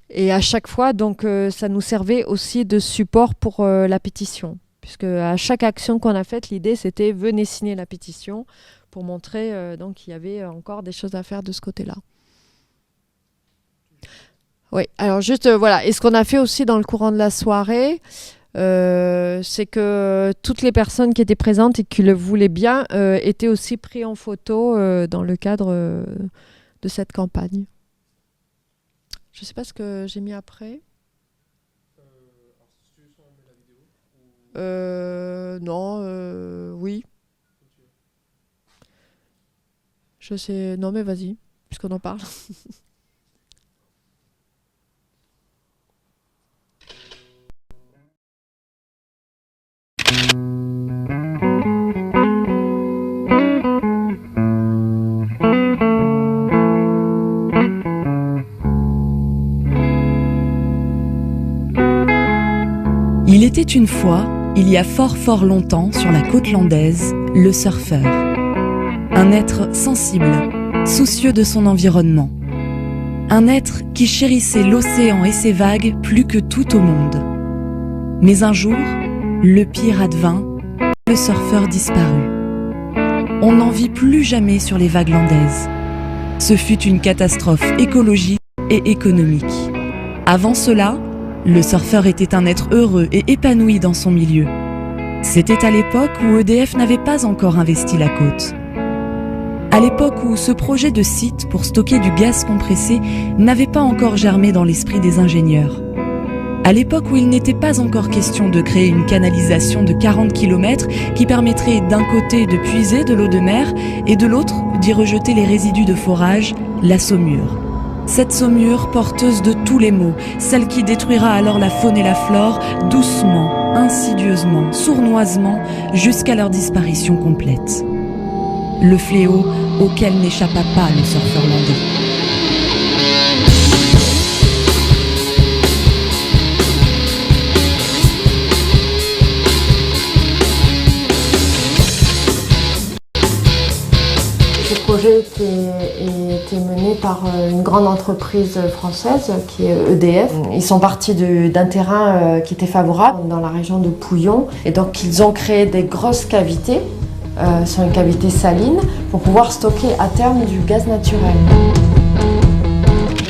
Et à chaque fois, donc, ça nous servait aussi de support pour la pétition. Puisque à chaque action qu'on a faite, l'idée c'était venez signer la pétition pour montrer donc qu'il y avait encore des choses à faire de ce côté-là. Oui, alors juste voilà. Et ce qu'on a fait aussi dans le courant de la soirée, c'est que toutes les personnes qui étaient présentes et qui le voulaient bien étaient aussi pris en photo dans le cadre de cette campagne. Je ne sais pas ce que j'ai mis après. Non, oui. Je sais. Non, mais vas-y, puisqu'on en parle. Il était une fois, il y a fort fort longtemps, sur la côte landaise, le surfeur. Un être sensible, soucieux de son environnement. Un être qui chérissait l'océan et ses vagues plus que tout au monde. Mais un jour, le pire advint, le surfeur disparut. On n'en vit plus jamais sur les vagues landaises. Ce fut une catastrophe écologique et économique. Avant cela, le surfeur était un être heureux et épanoui dans son milieu. C'était à l'époque où EDF n'avait pas encore investi la côte. À l'époque où ce projet de site pour stocker du gaz compressé n'avait pas encore germé dans l'esprit des ingénieurs. À l'époque où il n'était pas encore question de créer une canalisation de 40 km qui permettrait d'un côté de puiser de l'eau de mer et de l'autre d'y rejeter les résidus de forage, la saumure. Cette saumure porteuse de tous les maux, celle qui détruira alors la faune et la flore, doucement, insidieusement, sournoisement, jusqu'à leur disparition complète. Le fléau auquel n'échappa pas le surfeur landais. Ce projet qui a été mené par une grande entreprise française qui est EDF. Ils sont partis d'un terrain qui était favorable dans la région de Pouillon et donc ils ont créé des grosses cavités sur une cavité saline pour pouvoir stocker à terme du gaz naturel.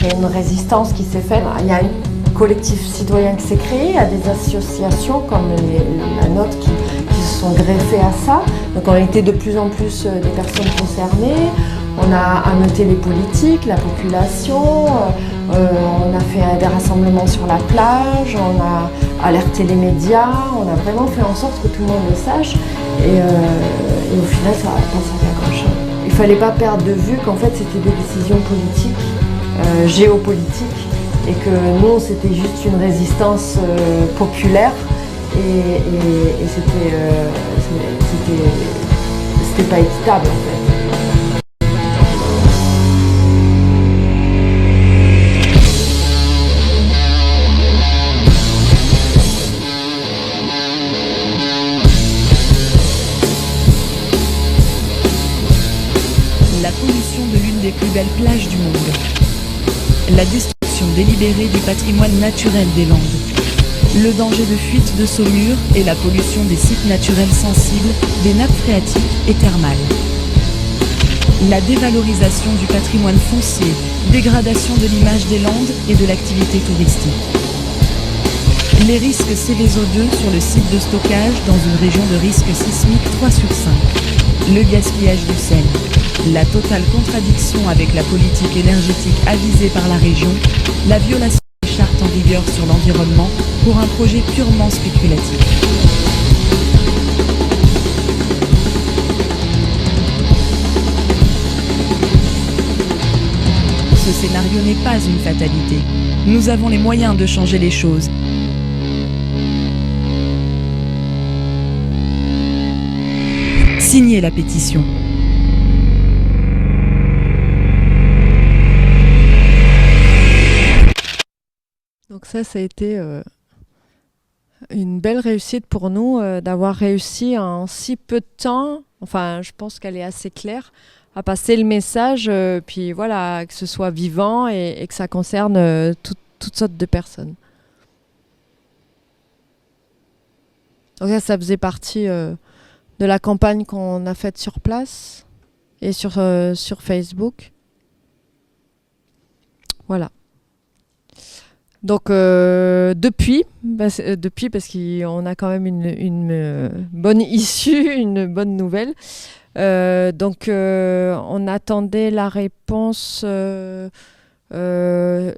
Il y a une résistance qui s'est faite, il y a un collectif citoyen qui s'est créé, il y a des associations comme la nôtre qui se sont greffées à ça. Donc on a été de plus en plus des personnes concernées, on a ameuté les politiques, la population, on a fait des rassemblements sur la plage, on a alerté les médias, on a vraiment fait en sorte que tout le monde le sache et au final ça n'a pas servi à grand chose. Il ne fallait pas perdre de vue qu'en fait c'était des décisions politiques, géopolitiques et que nous, c'était juste une résistance populaire et c'était pas équitable en fait. La pollution de l'une des plus belles plages du monde. La destruction délibérée du patrimoine naturel des Landes. Le danger de fuite de saumure et la pollution des sites naturels sensibles, des nappes phréatiques et thermales. La dévalorisation du patrimoine foncier, dégradation de l'image des Landes et de l'activité touristique. Les risques Céveso 2 sur le site de stockage dans une région de risque sismique 3 sur 5. Le gaspillage du sel. La totale contradiction avec la politique énergétique avisée par la région. La violation des chartes en vigueur sur l'environnement pour un projet purement spéculatif. Ce scénario n'est pas une fatalité. Nous avons les moyens de changer les choses. Signez la pétition. Donc ça a été une belle réussite pour nous d'avoir réussi en si peu de temps, enfin je pense qu'elle est assez claire, à passer le message, puis voilà, que ce soit vivant et que ça concerne toutes sortes de personnes. Donc ça faisait partie de la campagne qu'on a faite sur place et sur Facebook. Voilà. Donc depuis parce qu'on a quand même une bonne issue, une bonne nouvelle. On attendait la réponse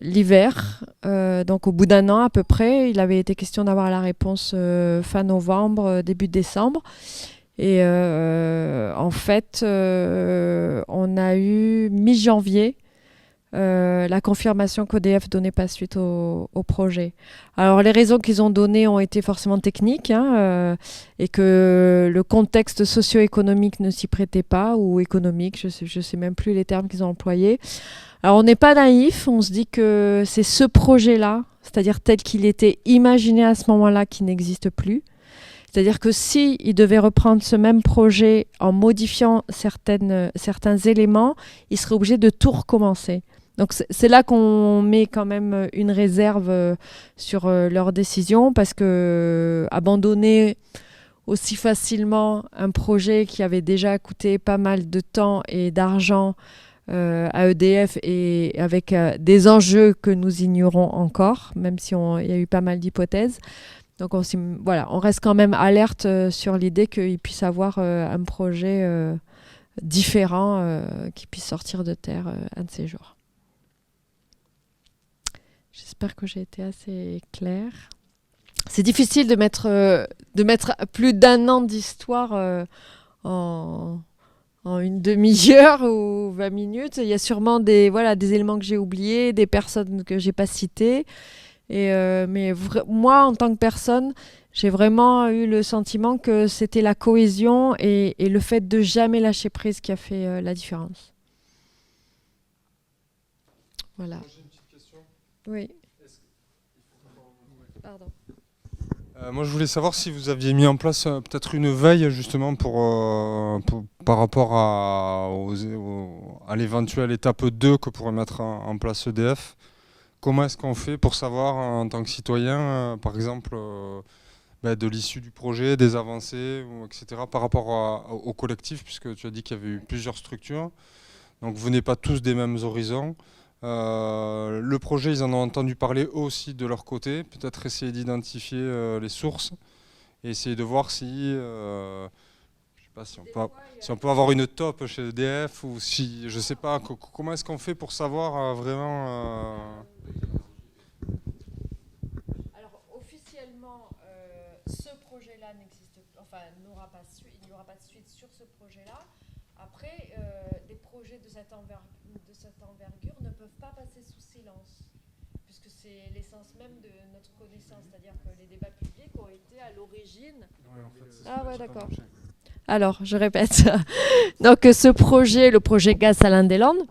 l'hiver. Donc au bout d'un an à peu près, il avait été question d'avoir la réponse fin novembre, début décembre. Et en fait, on a eu mi-janvier la confirmation qu'EDF donnait pas suite au projet. Alors les raisons qu'ils ont données ont été forcément techniques et que le contexte socio-économique ne s'y prêtait pas, ou économique, je sais même plus les termes qu'ils ont employés. Alors on n'est pas naïf, on se dit que c'est ce projet-là, c'est-à-dire tel qu'il était imaginé à ce moment-là, qui n'existe plus. C'est-à-dire que si il devait reprendre ce même projet en modifiant certains éléments, il serait obligé de tout recommencer. Donc c'est là qu'on met quand même une réserve sur leur décision, parce que abandonner aussi facilement un projet qui avait déjà coûté pas mal de temps et d'argent à EDF, et avec des enjeux que nous ignorons encore, même si il y a eu pas mal d'hypothèses. Donc on reste quand même alerte sur l'idée qu'il puisse avoir un projet différent qui puisse sortir de terre un de ces jours. J'espère que j'ai été assez claire. C'est difficile de mettre plus d'un an d'histoire en une demi-heure ou 20 minutes. Il y a sûrement des éléments que j'ai oubliés, des personnes que j'ai pas citées. Moi, en tant que personne, j'ai vraiment eu le sentiment que c'était la cohésion et le fait de jamais lâcher prise qui a fait la différence. Voilà. Moi, j'ai une petite question. Oui. Pardon. Moi, je voulais savoir si vous aviez mis en place peut-être une veille justement par rapport à l'éventuelle étape 2 que pourrait mettre en place EDF. Comment est-ce qu'on fait pour savoir en tant que citoyen, par exemple, de l'issue du projet, des avancées, etc., par rapport au collectif, puisque tu as dit qu'il y avait eu plusieurs structures, donc vous n'êtes pas tous des mêmes horizons. Le projet, ils en ont entendu parler eux aussi de leur côté, peut-être essayer d'identifier les sources et essayer de voir si, je sais pas, si on peut avoir une top chez EDF, ou si, je sais pas, comment est-ce qu'on fait pour savoir vraiment... Alors officiellement, ce projet-là il n'y aura pas de suite sur ce projet-là. Après, des projets de cette envergure ne peuvent pas passer sous silence, puisque puisque c'est l'essence même de notre connaissance, c'est-à-dire que les débats publics ont été à l'origine. D'accord. Alors, je répète. Donc, ce projet, le projet Gaz Salins-des-Landes,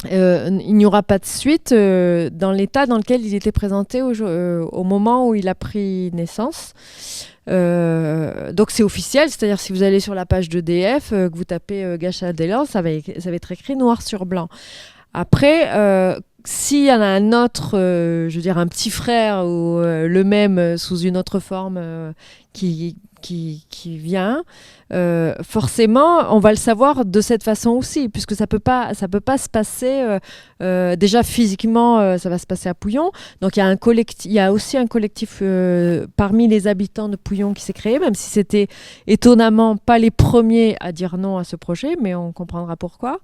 il n'y aura pas de suite dans l'état dans lequel il était présenté au moment où il a pris naissance. Donc c'est officiel, c'est-à-dire si vous allez sur la page d'EDF, que vous tapez Gaz Salins-des-Landes, ça va être écrit noir sur blanc. Après, s'il y en a un autre, je veux dire un petit frère ou le même sous une autre forme qui vient, forcément, on va le savoir de cette façon aussi, puisque ça peut pas se passer déjà physiquement, ça va se passer à Pouillon. Donc il y a aussi un collectif parmi les habitants de Pouillon qui s'est créé, même si c'était étonnamment pas les premiers à dire non à ce projet, mais on comprendra pourquoi.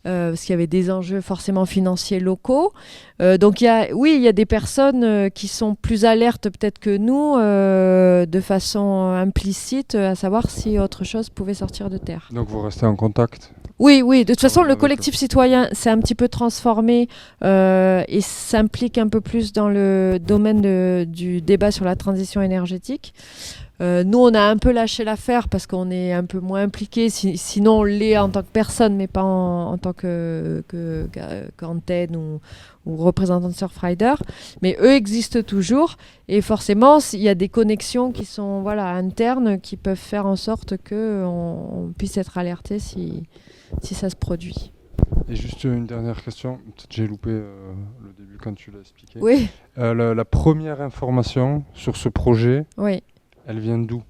Parce qu'il y avait des enjeux forcément financiers locaux. Donc il y a des personnes qui sont plus alertes peut-être que nous, de façon implicite, à savoir si autre chose pouvait sortir de terre. Donc vous restez en contact? Oui, de toute façon, le collectif citoyen s'est un petit peu transformé et s'implique un peu plus dans le domaine du débat sur la transition énergétique. Nous, on a un peu lâché l'affaire parce qu'on est un peu moins impliqués. Sinon, on l'est en tant que personne, mais pas en tant qu'antenne ou représentant de Surfrider. Mais eux existent toujours. Et forcément, il y a des connexions qui sont internes qui peuvent faire en sorte qu'on puisse être alerté si ça se produit. Et juste une dernière question. Peut-être j'ai loupé le début quand tu l'as expliqué. Oui. La première information sur ce projet... Oui. Elle vient d'où?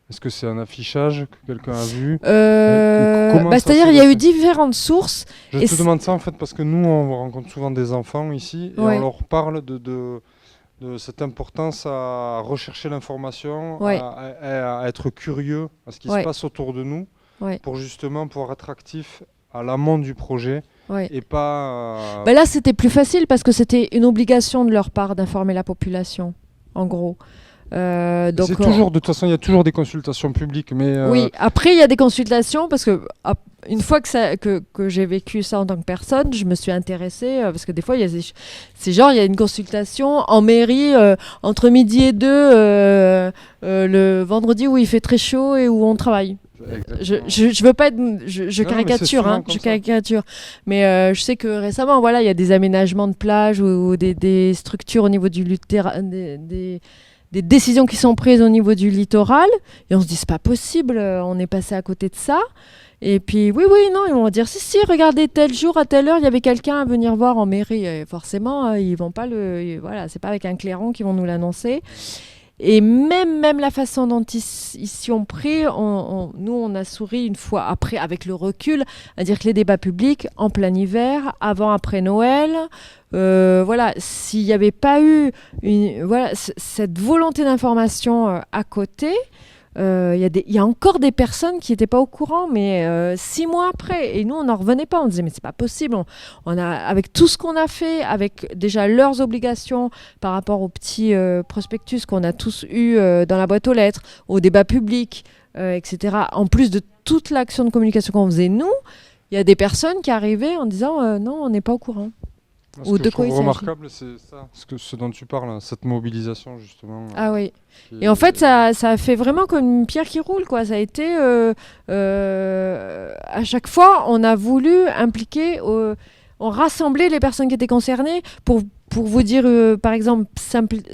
Est-ce que c'est un affichage que quelqu'un a vu? C'est-à-dire il y a eu différentes sources. Je te demande ça en fait parce que nous on rencontre souvent des enfants ici et on leur parle de cette importance à rechercher l'information, à être curieux à ce qui se passe autour de nous pour justement pouvoir être actif à l'amont du projet et pas... Là c'était plus facile parce que c'était une obligation de leur part d'informer la population, en gros. Donc, toujours, de toute façon, il y a toujours des consultations publiques. Mais Oui, après, il y a des consultations parce que une fois que j'ai vécu ça en tant que personne, je me suis intéressée parce que des fois, il y a il y a une consultation en mairie entre midi et 2 le vendredi où il fait très chaud et où on travaille. Je veux pas être, je caricature, je caricature. Mais je sais que récemment, il y a des aménagements de plage ou des structures au niveau du des décisions qui sont prises au niveau du littoral et on se dit c'est pas possible, on est passé à côté de ça. Et puis non, ils vont dire si regardez tel jour à telle heure il y avait quelqu'un à venir voir en mairie. Et forcément ils vont pas c'est pas avec un clairon qu'ils vont nous l'annoncer. Et même la façon dont ils s'y ont pris, nous on a souri une fois après avec le recul à dire que les débats publics en plein hiver, après Noël, s'il n'y avait pas eu cette volonté d'information à côté, il y a encore des personnes qui n'étaient pas au courant, mais 6 mois après, et nous on n'en revenait pas, on disait mais c'est pas possible, avec tout ce qu'on a fait, avec déjà leurs obligations par rapport aux petits prospectus qu'on a tous eu dans la boîte aux lettres, au débat public, etc. En plus de toute l'action de communication qu'on faisait nous, il y a des personnes qui arrivaient en disant non, on n'est pas au courant. Ce que je trouve remarquable, c'est ça, ce dont tu parles, cette mobilisation justement. Ah oui. Et en fait, ça a fait vraiment comme une pierre qui roule, quoi. Ça a été à chaque fois, on a voulu impliquer, on rassemblait les personnes qui étaient concernées pour vous dire, par exemple,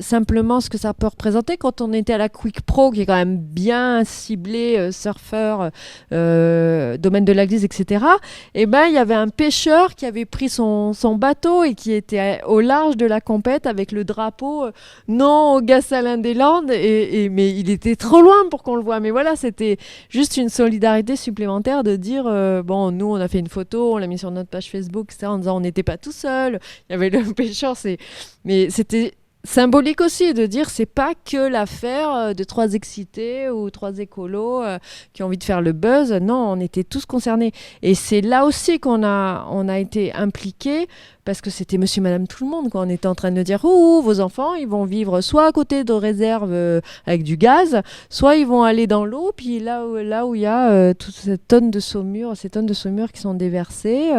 simplement ce que ça peut représenter. Quand on était à la Quick Pro, qui est quand même bien ciblé, surfeur, domaine de l'Église, etc., il y avait un pêcheur qui avait pris son bateau et qui était au large de la compète avec le drapeau non au Gaz Salins-des-Landes, mais il était trop loin pour qu'on le voit. Mais c'était juste une solidarité supplémentaire de dire, nous, on a fait une photo, on l'a mis sur notre page Facebook, etc., en disant on n'était pas tout seul, il y avait le pêcheur, mais c'était symbolique aussi de dire c'est pas que l'affaire de 3 excités ou 3 écolos qui ont envie de faire le buzz. Non, on était tous concernés. Et c'est là aussi qu'on a été impliqués parce que c'était monsieur, madame, tout le monde, quoi. On était en train de dire, ouh, vos enfants, ils vont vivre soit à côté de réserves avec du gaz, soit ils vont aller dans l'eau, puis là où il y a toutes ces tonnes de saumure qui sont déversées,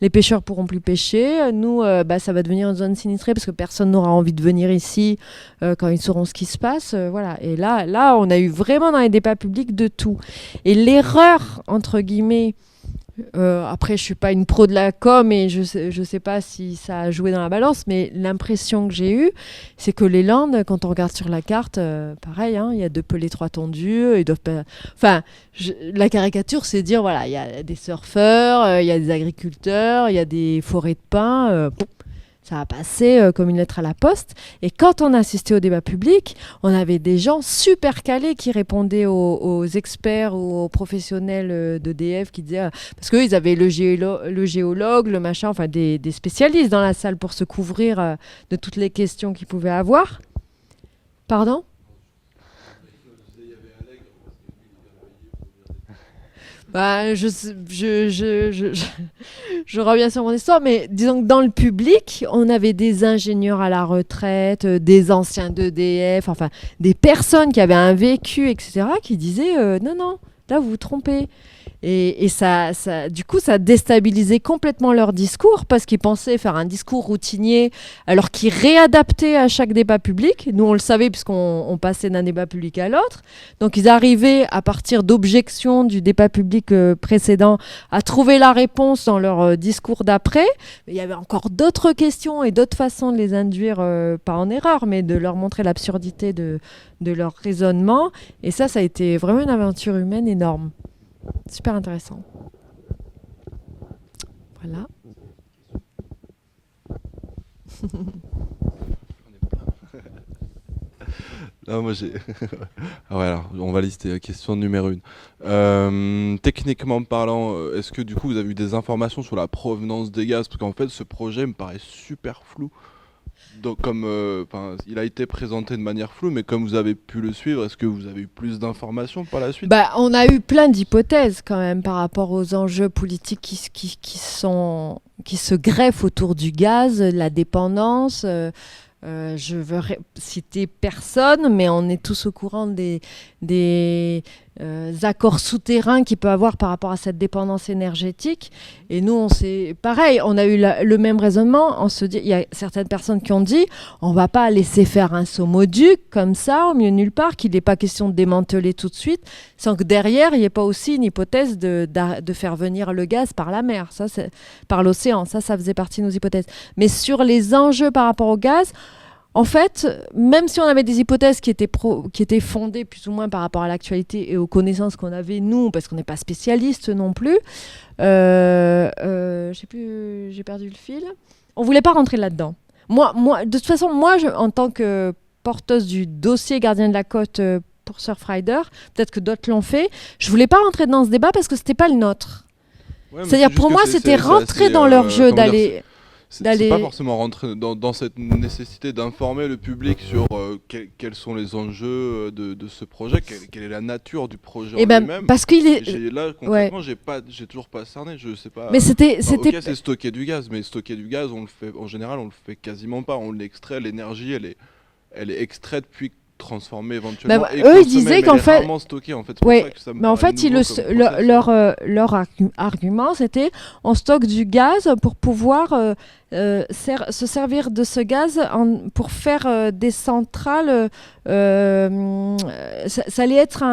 les pêcheurs pourront plus pêcher. Nous, ça va devenir une zone sinistrée parce que personne n'aura envie de venir ici quand ils sauront ce qui se passe. Voilà. Et là, on a eu vraiment dans les débats publics de tout. Et l'erreur, entre guillemets, après, je suis pas une pro de la com et je sais pas si ça a joué dans la balance, mais l'impression que j'ai eue, c'est que les Landes, quand on regarde sur la carte, pareil, il y a 2 pelés, 3 tondus, ils doivent pas... Enfin, la caricature, c'est dire, voilà, il y a des surfeurs, il y a des agriculteurs, il y a des forêts de pins, ça a passé comme une lettre à la poste. Et quand on assistait au débat public, on avait des gens super calés qui répondaient aux experts ou aux professionnels d'EDF qui disaient... parce qu'eux, ils avaient le géologue, le machin, enfin des spécialistes dans la salle pour se couvrir de toutes les questions qu'ils pouvaient avoir. Pardon ? Je reviens sur mon histoire, mais disons que dans le public, on avait des ingénieurs à la retraite, des anciens d'EDF, enfin des personnes qui avaient un vécu, etc., qui disaient non, là vous vous trompez. Et ça, du coup, ça déstabilisait complètement leur discours parce qu'ils pensaient faire un discours routinier alors qu'ils réadaptaient à chaque débat public. Nous, on le savait puisqu'on passait d'un débat public à l'autre. Donc, ils arrivaient à partir d'objections du débat public précédent à trouver la réponse dans leur discours d'après. Mais il y avait encore d'autres questions et d'autres façons de les induire, pas en erreur, mais de leur montrer l'absurdité de leur raisonnement. Et ça a été vraiment une aventure humaine énorme. Super intéressant. Voilà. Non, moi j'ai. Ah ouais, alors, on va lister la question numéro 1. Techniquement parlant, est-ce que du coup vous avez eu des informations sur la provenance des gaz? Parce qu'en fait, ce projet me paraît super flou. Donc, comme il a été présenté de manière floue, mais comme vous avez pu le suivre, est-ce que vous avez eu plus d'informations par la suite? On a eu plein d'hypothèses quand même par rapport aux enjeux politiques qui se greffent autour du gaz, la dépendance. Je veux citer personne, mais on est tous au courant des accords souterrains qu'il peut avoir par rapport à cette dépendance énergétique. Et nous, pareil, on a eu le même raisonnement. Il y a certaines personnes qui ont dit on va pas laisser faire un saumon-duc comme ça, au milieu de nulle part, qu'il n'est pas question de démanteler tout de suite, sans que derrière, il n'y ait pas aussi une hypothèse de faire venir le gaz par la mer, par l'océan. Ça faisait partie de nos hypothèses. Mais sur les enjeux par rapport au gaz, en fait, même si on avait des hypothèses qui étaient fondées plus ou moins par rapport à l'actualité et aux connaissances qu'on avait, nous, parce qu'on n'est pas spécialistes non plus, je sais plus, j'ai perdu le fil. On ne voulait pas rentrer là-dedans. Moi, de toute façon, en tant que porteuse du dossier Gardien de la Côte pour Surfrider, peut-être que d'autres l'ont fait, je ne voulais pas rentrer dans ce débat parce que ce n'était pas le nôtre. Ouais, c'est-à-dire, pour moi, c'était rentrer dans leur jeu d'aller... C'est pas forcément rentrer dans cette nécessité d'informer le public sur quels sont les enjeux de ce projet, quelle est la nature du projet en lui-même. Parce qu'il est... Là, concrètement, j'ai toujours pas cerné, je sais pas. Mais c'était... Ok, c'est stocker du gaz, mais stocker du gaz, on le fait, en général, on le fait quasiment pas. On l'extrait, l'énergie, elle est extraite puis transformée éventuellement. Eux, ils disaient qu'en fait... stocké, en fait. Ouais, mais en fait, leur argument, c'était on stocke du gaz pour pouvoir se servir de ce gaz pour faire des centrales. Ça allait être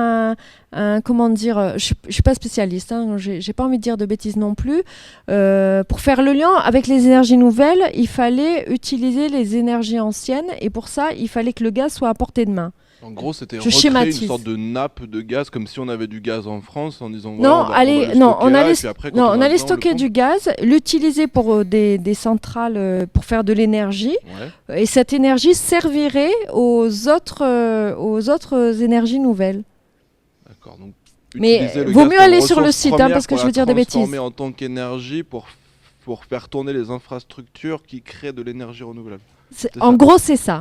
comment dire, je suis pas spécialiste, j'ai pas envie de dire de bêtises non plus. Pour faire le lien avec les énergies nouvelles, il fallait utiliser les énergies anciennes et pour ça, il fallait que le gaz soit à portée de main. En gros, c'était recréer une sorte de nappe de gaz, comme si on avait du gaz en France, en disant on allait stocker du gaz, l'utiliser pour des centrales pour faire de l'énergie, et cette énergie servirait aux autres énergies nouvelles. D'accord. Donc, mais vaut mieux aller sur le site, parce que je veux dire des bêtises. Transformer en tant qu'énergie pour faire tourner les infrastructures qui créent de l'énergie renouvelable. En gros, c'est ça.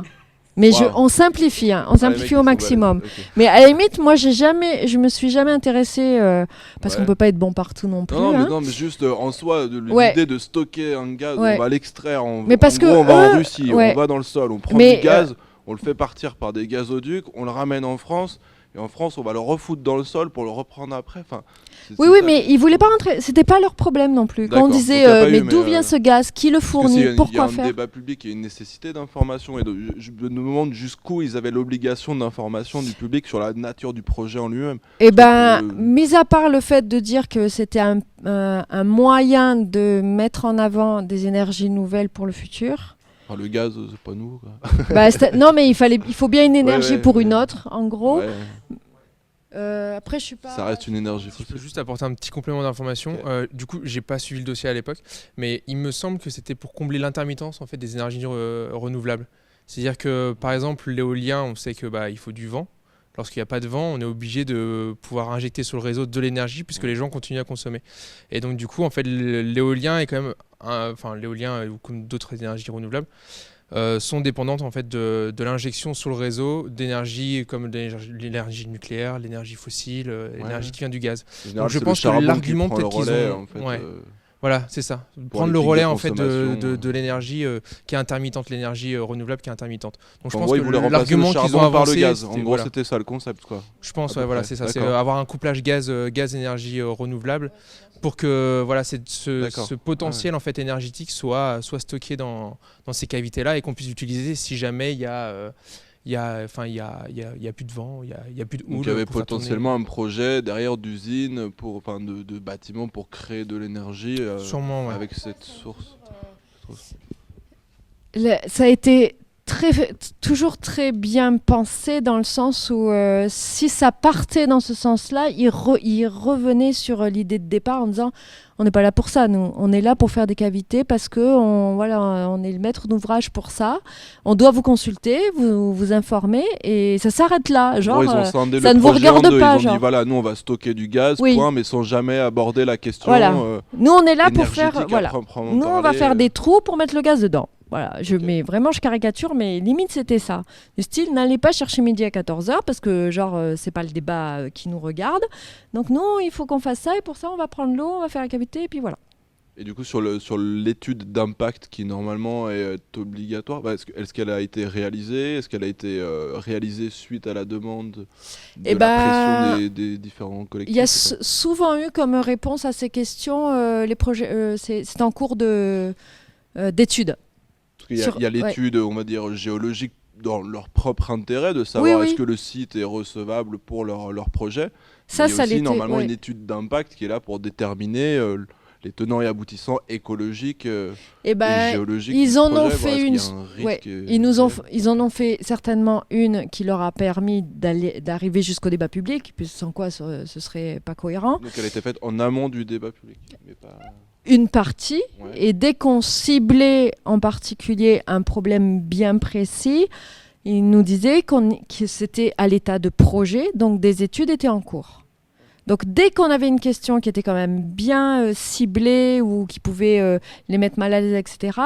Mais Wow. on simplifie, hein, on Ah, les simplifie mecs, au ils sont maximum. balèzes, ok. Mais à la limite, moi, je me suis jamais intéressée parce Ouais. qu'on peut pas être bon partout non plus. Non, hein. non, mais juste en soi, Ouais. l'idée de stocker un gaz, Ouais. on va l'extraire, Mais parce en que gros, on va en eux, Russie, ouais. on va dans le sol, on prend Mais, du gaz, on le fait partir par des gazoducs, on le ramène en France, et en France, on va le refoutre dans le sol pour le reprendre après. Enfin, Oui, mais ils voulaient pas rentrer. C'était pas leur problème non plus. Quand on D'accord. disait, Donc, y a pas eu, mais mais, d'où vient ce gaz? Qui le Parce que fournit? il y a Pourquoi un faire? débat public et une nécessité d'information. Et je me demande jusqu'où ils avaient l'obligation d'information du public sur la nature du projet en lui-même. Eh ben, que- mis à part le fait de dire que c'était un moyen de mettre en avant des énergies nouvelles pour le futur. Enfin, le gaz, c'est pas nous. Quoi. Non, mais il faut bien une énergie ouais, pour ouais. une autre, en gros. Ouais, Après, je suis pas. ça reste une énergie Si je peux fossile. juste apporter un petit complément d'information. Ok. Du coup, j'ai pas suivi le dossier à l'époque, mais il me semble que c'était pour combler l'intermittence en fait des énergies renouvelables. C'est-à-dire que par exemple l'éolien, on sait que il faut du vent. Lorsqu'il n'y a pas de vent, on est obligé de pouvoir injecter sur le réseau de l'énergie puisque les gens continuent à consommer. Et donc du coup, en fait, l'éolien est quand même, enfin l'éolien ou comme d'autres énergies renouvelables sont dépendantes en fait de l'injection sur le réseau d'énergie comme l'énergie nucléaire, l'énergie fossile, l'énergie qui vient du gaz. En général, je c'est le pense que charbon qui l'argument prend le peut-être qu'ils relais, ont- en fait, ouais. Voilà, c'est ça. Prendre les le pics relais de en fait consommation, de l'énergie qui est intermittente, l'énergie renouvelable qui est intermittente. Donc je En pense gros, ils que voulaient remplacer le l'argument qu'ils ont charbon par le avancé, gaz. En c'était- gros, voilà. c'était ça le concept, quoi. Je pense, à peu voilà, près. c'est ça. C'est D'accord. avoir un couplage gaz énergie renouvelable pour que voilà, D'accord. ce potentiel en fait énergétique soit stocké dans ces cavités-là et qu'on puisse l'utiliser si jamais il y a plus de vent, il y a plus de houle. Donc il y avait pour faire tourner. potentiellement un projet derrière d'usine, de bâtiments pour créer de l'énergie Sûrement, ouais. avec cette source. Ça a été toujours très bien pensé dans le sens où si ça partait dans ce sens-là, il revenait sur l'idée de départ en disant on n'est pas là pour ça, nous, on est là pour faire des cavités parce que on est le maître d'ouvrage pour ça. On doit vous consulter, vous informer et ça s'arrête là. Genre, En gros, ils ont scindé ça le ne vous projet en regarde deux. pas, Ils ont genre. dit voilà, nous on va stocker du gaz, Oui. point, mais sans jamais aborder la question. Voilà. Nous, on est là pour faire. énergétique à Voilà. proprement Nous, on va parler, faire des trous pour mettre le gaz dedans. Voilà, je caricature, mais limite c'était ça. Le style, n'allez pas chercher midi à 14h parce que c'est pas le débat qui nous regarde. Donc non, il faut qu'on fasse ça et pour ça on va prendre l'eau, on va faire la cavité et puis voilà. Et du coup, sur l'étude d'impact qui normalement est obligatoire, est-ce qu'elle a été réalisée? Est-ce qu'elle a été réalisée suite à la demande de Eh la pression des différents collectifs? Il y a souvent eu comme réponse à ces questions, les projets, c'est en cours d'études. Parce qu'il y a l'étude, on va dire, géologique dans leur propre intérêt, de savoir Oui. est-ce que le site est recevable pour leur projet. Ça, Mais il y a aussi l'était, normalement ouais. une étude d'impact qui est là pour déterminer les tenants et aboutissants écologiques Eh et ben, géologiques. ils du en projet, ont voir fait est-ce qu'il une. y a un risque, Ouais, réel. ils en ont fait certainement une qui leur a permis d'arriver jusqu'au débat public, puis sans quoi ce serait pas cohérent. Donc elle a été faite en amont du débat public. Mais pas... Une partie, Ouais. et dès qu'on ciblait en particulier un problème bien précis, ils nous disaient que c'était à l'état de projet, donc des études étaient en cours. Donc dès qu'on avait une question qui était quand même bien ciblée ou qui pouvait les mettre mal à l'aise, etc.,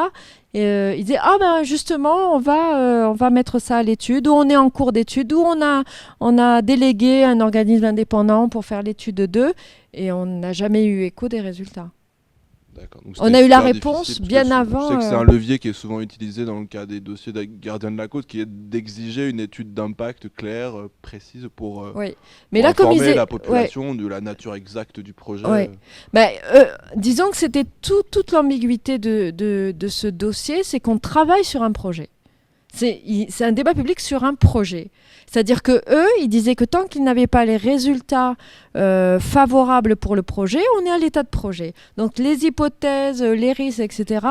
ils disaient ah ben justement on va mettre ça à l'étude, ou on est en cours d'étude, ou on a délégué un organisme indépendant pour faire l'étude d'eux, et on n'a jamais eu écho des résultats. D'accord. Donc On c'était a eu la super réponse difficile, bien parce que avant, Je sais que c'est un levier qui est souvent utilisé dans le cas des dossiers des gardiens de la côte, qui est d'exiger une étude d'impact claire, précise pour, Oui. Mais pour là, comme informer ils la ouais. population de la nature exacte du projet. Ouais. Disons que c'était toute l'ambiguïté de ce dossier, c'est qu'on travaille sur un projet. C'est un débat public sur un projet. C'est-à-dire que eux, ils disaient que tant qu'ils n'avaient pas les résultats favorables pour le projet, on est à l'état de projet. Donc les hypothèses, les risques, etc.,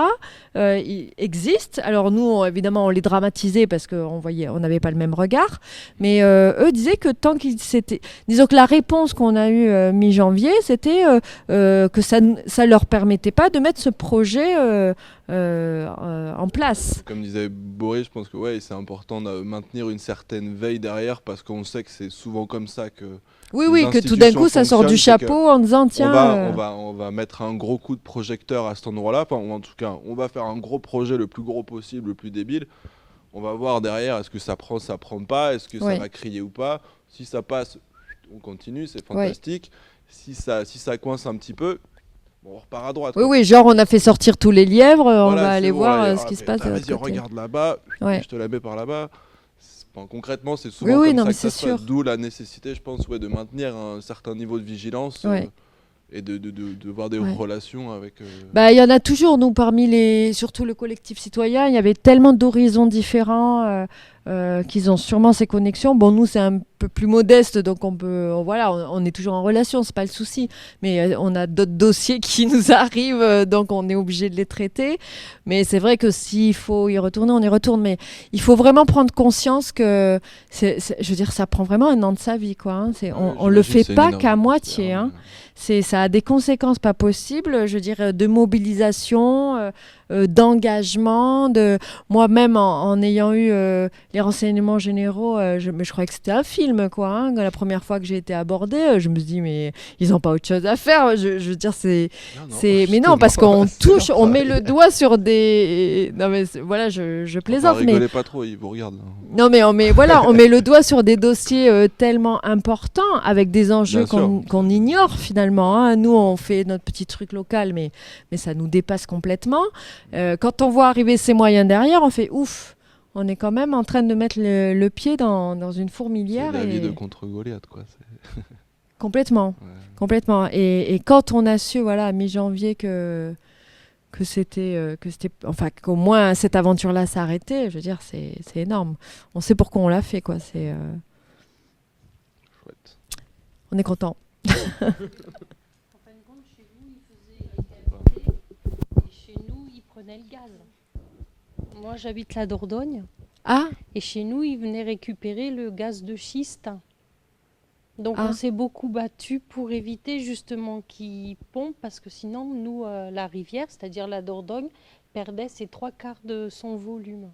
ils existent. Alors nous, évidemment, on les dramatisait parce qu'on n'avait pas le même regard. Mais eux disaient que tant qu'ils s'étaient... Disons que la réponse qu'on a eue mi-janvier, c'était que ça ne leur permettait pas de mettre ce projet en place. Comme disait Boris, je pense que c'est important de maintenir une certaine veille derrière, parce qu'on sait que c'est souvent comme ça que Oui, que tout d'un coup, ça sort du fonctionnent, c'est chapeau en disant tiens... on va mettre un gros coup de projecteur à cet endroit-là, ou en tout cas, on va faire un gros projet le plus gros possible, le plus débile. On va voir derrière, est-ce que ça prend pas, est-ce que ça Ouais. va crier ou pas. Si ça passe, on continue, c'est fantastique. Si ça coince un petit peu, bon, on repart à droite. Oui, quoi. oui, genre on a fait sortir tous les lièvres, on Voilà, va c'est aller bon, voir allez, ce qui se passe de vas-y, l'autre côté. regarde là-bas, Ouais. je te la mets par là-bas. Concrètement, c'est souvent Oui, comme non, ça mais que ça c'est se passe. sûr. D'où la nécessité, je pense, de maintenir un certain niveau de vigilance Ouais. et de voir des Ouais. relations avec... Bah, il y en a toujours, nous, surtout le collectif citoyen, il y avait tellement d'horizons différents qu'ils ont sûrement ces connexions. Bon, nous, c'est un peu plus modeste, donc on est toujours en relation, c'est pas le souci. Mais on a d'autres dossiers qui nous arrivent, donc on est obligé de les traiter. Mais c'est vrai que s'il faut y retourner, on y retourne. Mais il faut vraiment prendre conscience que, je veux dire, ça prend vraiment un an de sa vie, quoi. Hein. On le fait pas qu'à moitié, hein. Ça a des conséquences pas possibles, je veux dire, de mobilisation, d'engagement. Moi-même, en ayant eu les renseignements généraux, je croyais que c'était un film, quoi. Hein. La première fois que j'ai été abordée, je me suis dit, mais ils n'ont pas autre chose à faire. Je veux dire, mais non, parce qu'on touche, on met le doigt sur des... Non, mais voilà, je plaisante. Rigolez pas trop, ils vous regardent. Non, mais on met le doigt sur des dossiers tellement importants, avec des enjeux qu'on ignore finalement. Hein. Nous, on fait notre petit truc local, mais ça nous dépasse complètement. Quand on voit arriver ces moyens derrière, on fait ouf. On est quand même en train de mettre le pied dans une fourmilière. C'est la vie de contre Goliath, quoi. Complètement, Ouais. complètement. Et quand on a su, voilà, à mi-janvier que c'était, enfin, qu'au moins cette aventure-là s'arrêtait, je veux dire, c'est énorme. On sait pourquoi on l'a fait, quoi. Chouette. On est content. En fin de compte, chez vous, il était invité, et chez nous, il prenait le gaz. Moi, j'habite la Dordogne, Ah, et chez nous, ils venaient récupérer le gaz de schiste. Donc, Ah. on s'est beaucoup battu pour éviter justement qu'ils pompent, parce que sinon, nous, la rivière, c'est-à-dire la Dordogne, perdait ses 3/4 de son volume.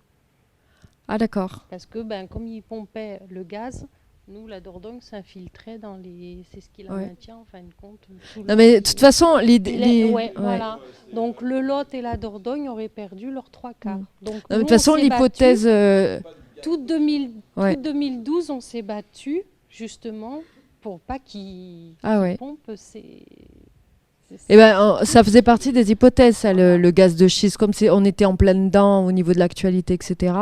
ah d'accord. Parce que, comme ils pompaient le gaz, nous, la Dordogne s'infiltrait dans les... C'est ce qui la Ouais. maintient, en fin de compte. tout Non, le- mais de toute façon, l'idée... Ouais, voilà. Donc le Lot et la Dordogne auraient perdu leurs 3/4. Mm. Donc Non, mais de nous, toute façon, on s'est l'hypothèse... toute ouais. 2012, on s'est battu justement pour pas qu'ils Ah ouais. pompent. Eh ben, ça faisait partie des hypothèses, ça, le gaz de schiste, comme on était en plein dedans au niveau de l'actualité, etc.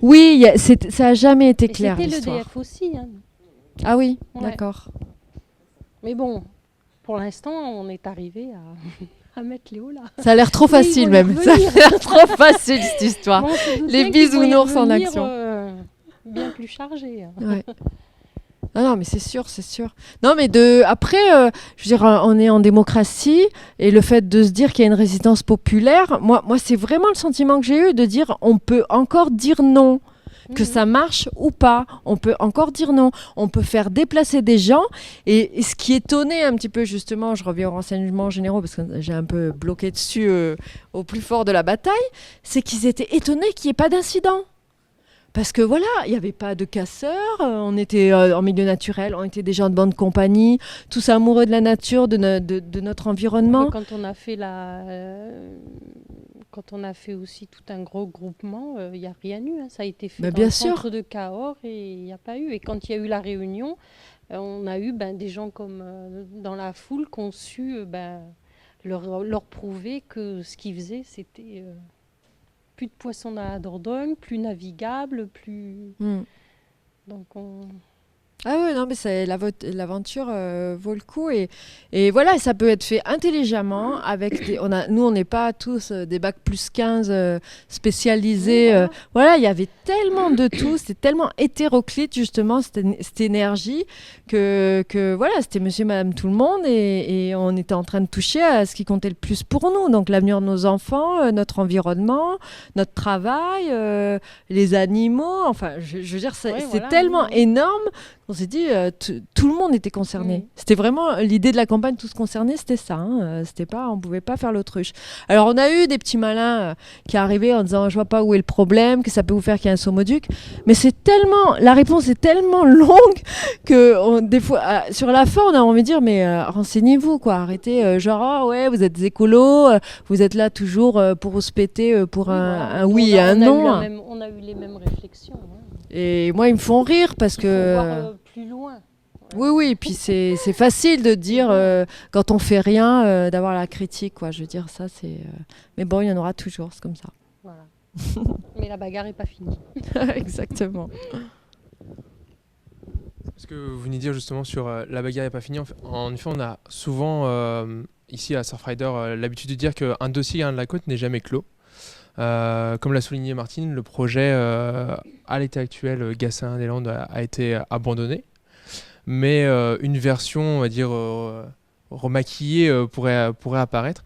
Oui, ça a jamais été Et clair, c'était l'histoire. l'EDF aussi. Hein. Ah oui, Ouais. d'accord. Mais bon, pour l'instant, on est arrivé à mettre Léo là. Ça a l'air trop Mais ils facile vont y même. Ça a revenir. l'air trop facile cette histoire. Bon, on se doute Les bien qu'ils vont y bisounours en revenir, action. Bien plus chargés. Hein. Ouais. Non, mais c'est sûr, c'est sûr. Non, mais après, je veux dire, on est en démocratie et le fait de se dire qu'il y a une résistance populaire, moi, c'est vraiment le sentiment que j'ai eu de dire on peut encore dire non. Que Mhm. ça marche ou pas, on peut encore dire non. On peut faire déplacer des gens. Et ce qui étonnait un petit peu, justement, je reviens aux renseignements généraux parce que j'ai un peu bloqué dessus au plus fort de la bataille, c'est qu'ils étaient étonnés qu'il n'y ait pas d'incident. Parce que voilà, il n'y avait pas de casseurs, on était en milieu naturel, on était des gens de bonne compagnie, tous amoureux de la nature, de notre environnement. Quand on a fait quand on a fait aussi tout un gros groupement, il n'y a rien eu. Hein. Ça a été fait Bah, dans bien le sûr. centre de Cahors et il n'y a pas eu. Et quand il y a eu la réunion, on a eu des gens comme dans la foule qui ont su leur prouver que ce qu'ils faisaient, c'était plus de poissons dans la Dordogne, plus navigable, plus... Hmm. Donc Ah ouais, non, mais l'aventure vaut le coup. Et voilà, ça peut être fait intelligemment. Nous, on n'est pas tous des bacs plus 15 spécialisés. Voilà, il y avait tellement de tout. C'était tellement hétéroclite, justement, cette énergie, que voilà, c'était monsieur, madame, tout le monde. Et on était en train de toucher à ce qui comptait le plus pour nous. Donc, l'avenir de nos enfants, notre environnement, notre travail, les animaux. Enfin, je veux dire, c'est voilà, tellement oui. énorme On s'est dit, tout le monde était concerné. C'était vraiment l'idée de la campagne, tous concernés, c'était ça. C'était pas, on pouvait pas faire l'autruche. Alors, on a eu des petits malins qui arrivaient en disant, je vois pas où est le problème, que ça peut vous faire qu'il y a un saumoduc. Mais la réponse est tellement longue que des fois, sur la fin, on a envie de dire, mais renseignez-vous, quoi. Arrêtez, genre, ah ouais, vous êtes des écolos, vous êtes là toujours pour se péter pour un oui et un non. On a eu les mêmes réflexions. Hein. Et moi, ils me font rire parce que... Il faut voir plus loin. Oui, et puis c'est facile de dire, quand on fait rien, d'avoir la critique, quoi. Je veux dire, ça, c'est... Mais bon, il y en aura toujours, c'est comme ça. Voilà. Mais la bagarre n'est pas finie. Exactement. Ce que vous venez de dire justement sur la bagarre n'est pas finie, en effet, on a souvent, ici à Surfrider, l'habitude de dire qu'un dossier Gardien de la Côte n'est jamais clos. Comme l'a souligné Martine, le projet à l'état actuel Gassin-des-Landes a été abandonné, mais une version, on va dire, remaquillée pourrait apparaître.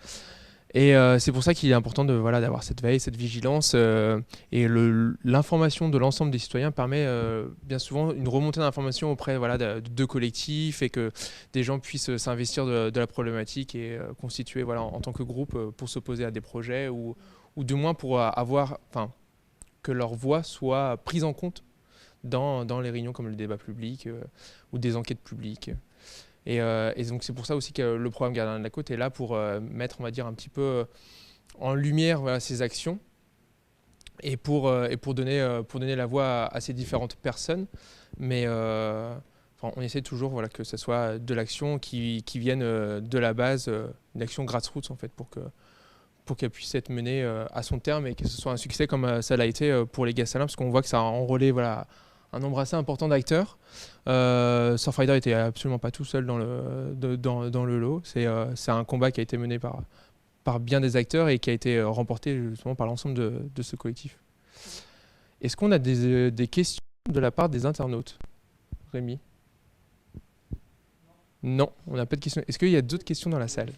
Et c'est pour ça qu'il est important d'avoir cette veille, cette vigilance. Et l'information de l'ensemble des citoyens permet bien souvent une remontée d'informations auprès de collectifs, et que des gens puissent s'investir de la problématique et constituer en tant que groupe pour s'opposer à des projets ou du moins pour que leur voix soit prise en compte dans les réunions comme le débat public ou des enquêtes publiques. Et donc c'est pour ça aussi que le programme Gardien de la Côte est là pour mettre, on va dire, un petit peu en lumière ces actions et pour donner la voix à ces différentes personnes. Mais on essaie toujours que ce soit de l'action qui vienne de la base, une action grassroots en fait, pour qu'elle puisse être menée à son terme et que ce soit un succès comme ça l'a été pour les Gassalins, parce qu'on voit que ça a enrôlé un nombre assez important d'acteurs. Surfrider n'était absolument pas tout seul dans le lot. C'est un combat qui a été mené par bien des acteurs et qui a été remporté justement par l'ensemble de ce collectif. Est-ce qu'on a des questions de la part des internautes? Rémi? Non, on n'a pas de questions. Est-ce qu'il y a d'autres questions dans la salle?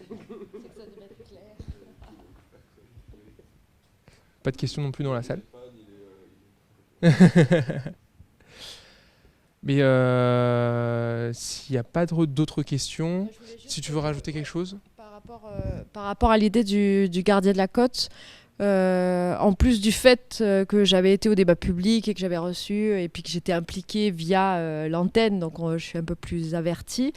Pas de questions non plus dans la salle. Mais s'il n'y a pas d'autres questions, si tu veux rajouter quelque chose. Par rapport à l'idée du gardien de la côte, en plus du fait que j'avais été au débat public et que j'avais reçu, et puis que j'étais impliquée via l'antenne, donc je suis un peu plus avertie,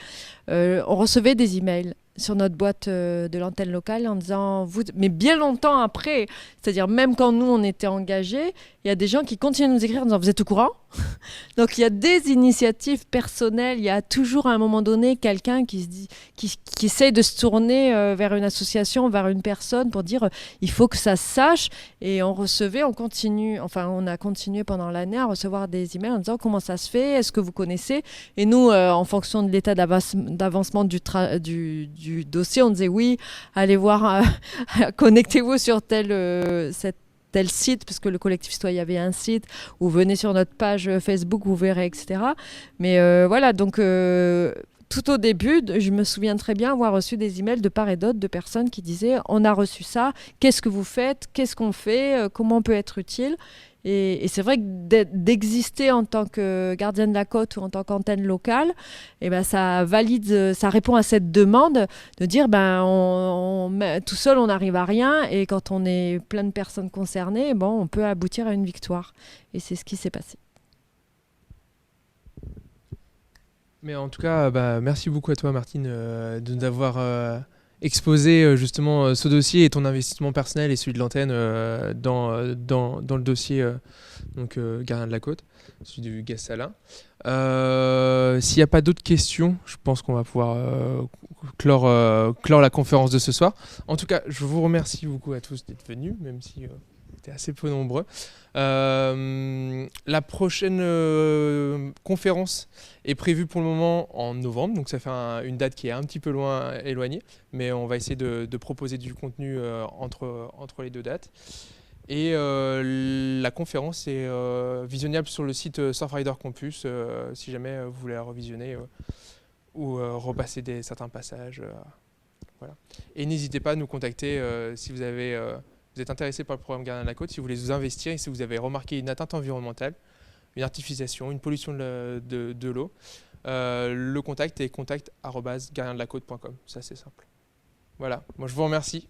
on recevait des emails sur notre boîte de l'antenne locale en disant, mais bien longtemps après, c'est-à-dire même quand nous on était engagés, il y a des gens qui continuent de nous écrire en disant, vous êtes au courant? Donc il y a des initiatives personnelles, il y a toujours à un moment donné quelqu'un qui essaye de se tourner vers une association, vers une personne pour dire, il faut que ça se sache. Et on a continué pendant l'année à recevoir des emails en disant, comment ça se fait? Est-ce que vous connaissez? Et nous, en fonction de l'état d'avancement du dossier, on disait oui, allez voir, connectez-vous sur tel site, parce que le collectif citoyen avait un site, ou venez sur notre page Facebook, vous verrez, etc. Mais voilà, donc tout au début, je me souviens très bien avoir reçu des emails de part et d'autre de personnes qui disaient, on a reçu ça, qu'est-ce que vous faites, qu'est-ce qu'on fait, comment on peut être utile? Et c'est vrai que d'exister en tant que gardien de la côte ou en tant qu'antenne locale, ça valide, ça répond à cette demande de dire tout seul on n'arrive à rien, et quand on est plein de personnes concernées, on peut aboutir à une victoire. Et c'est ce qui s'est passé. Mais en tout cas, merci beaucoup à toi Martine de nous avoir exposé justement ce dossier et ton investissement personnel et celui de l'antenne dans le dossier Gardien de la Côte, celui du Gassalin. S'il n'y a pas d'autres questions, je pense qu'on va pouvoir clore la conférence de ce soir. En tout cas, je vous remercie beaucoup à tous d'être venus, même si c'était assez peu nombreux. La prochaine conférence est prévue pour le moment en novembre, donc ça fait une date qui est un petit peu éloignée, mais on va essayer de proposer du contenu entre les deux dates. Et la conférence est visionnable sur le site Surfrider Campus, si jamais vous voulez la revisionner ou repasser certains passages. Voilà. Et n'hésitez pas à nous contacter si vous êtes intéressé par le programme Gardien de la Côte, si vous voulez vous investir et si vous avez remarqué une atteinte environnementale. une artificialisation, une pollution de l'eau. Le contact est contact@gardiendelacôte.com. C'est assez simple. Voilà, moi je vous remercie.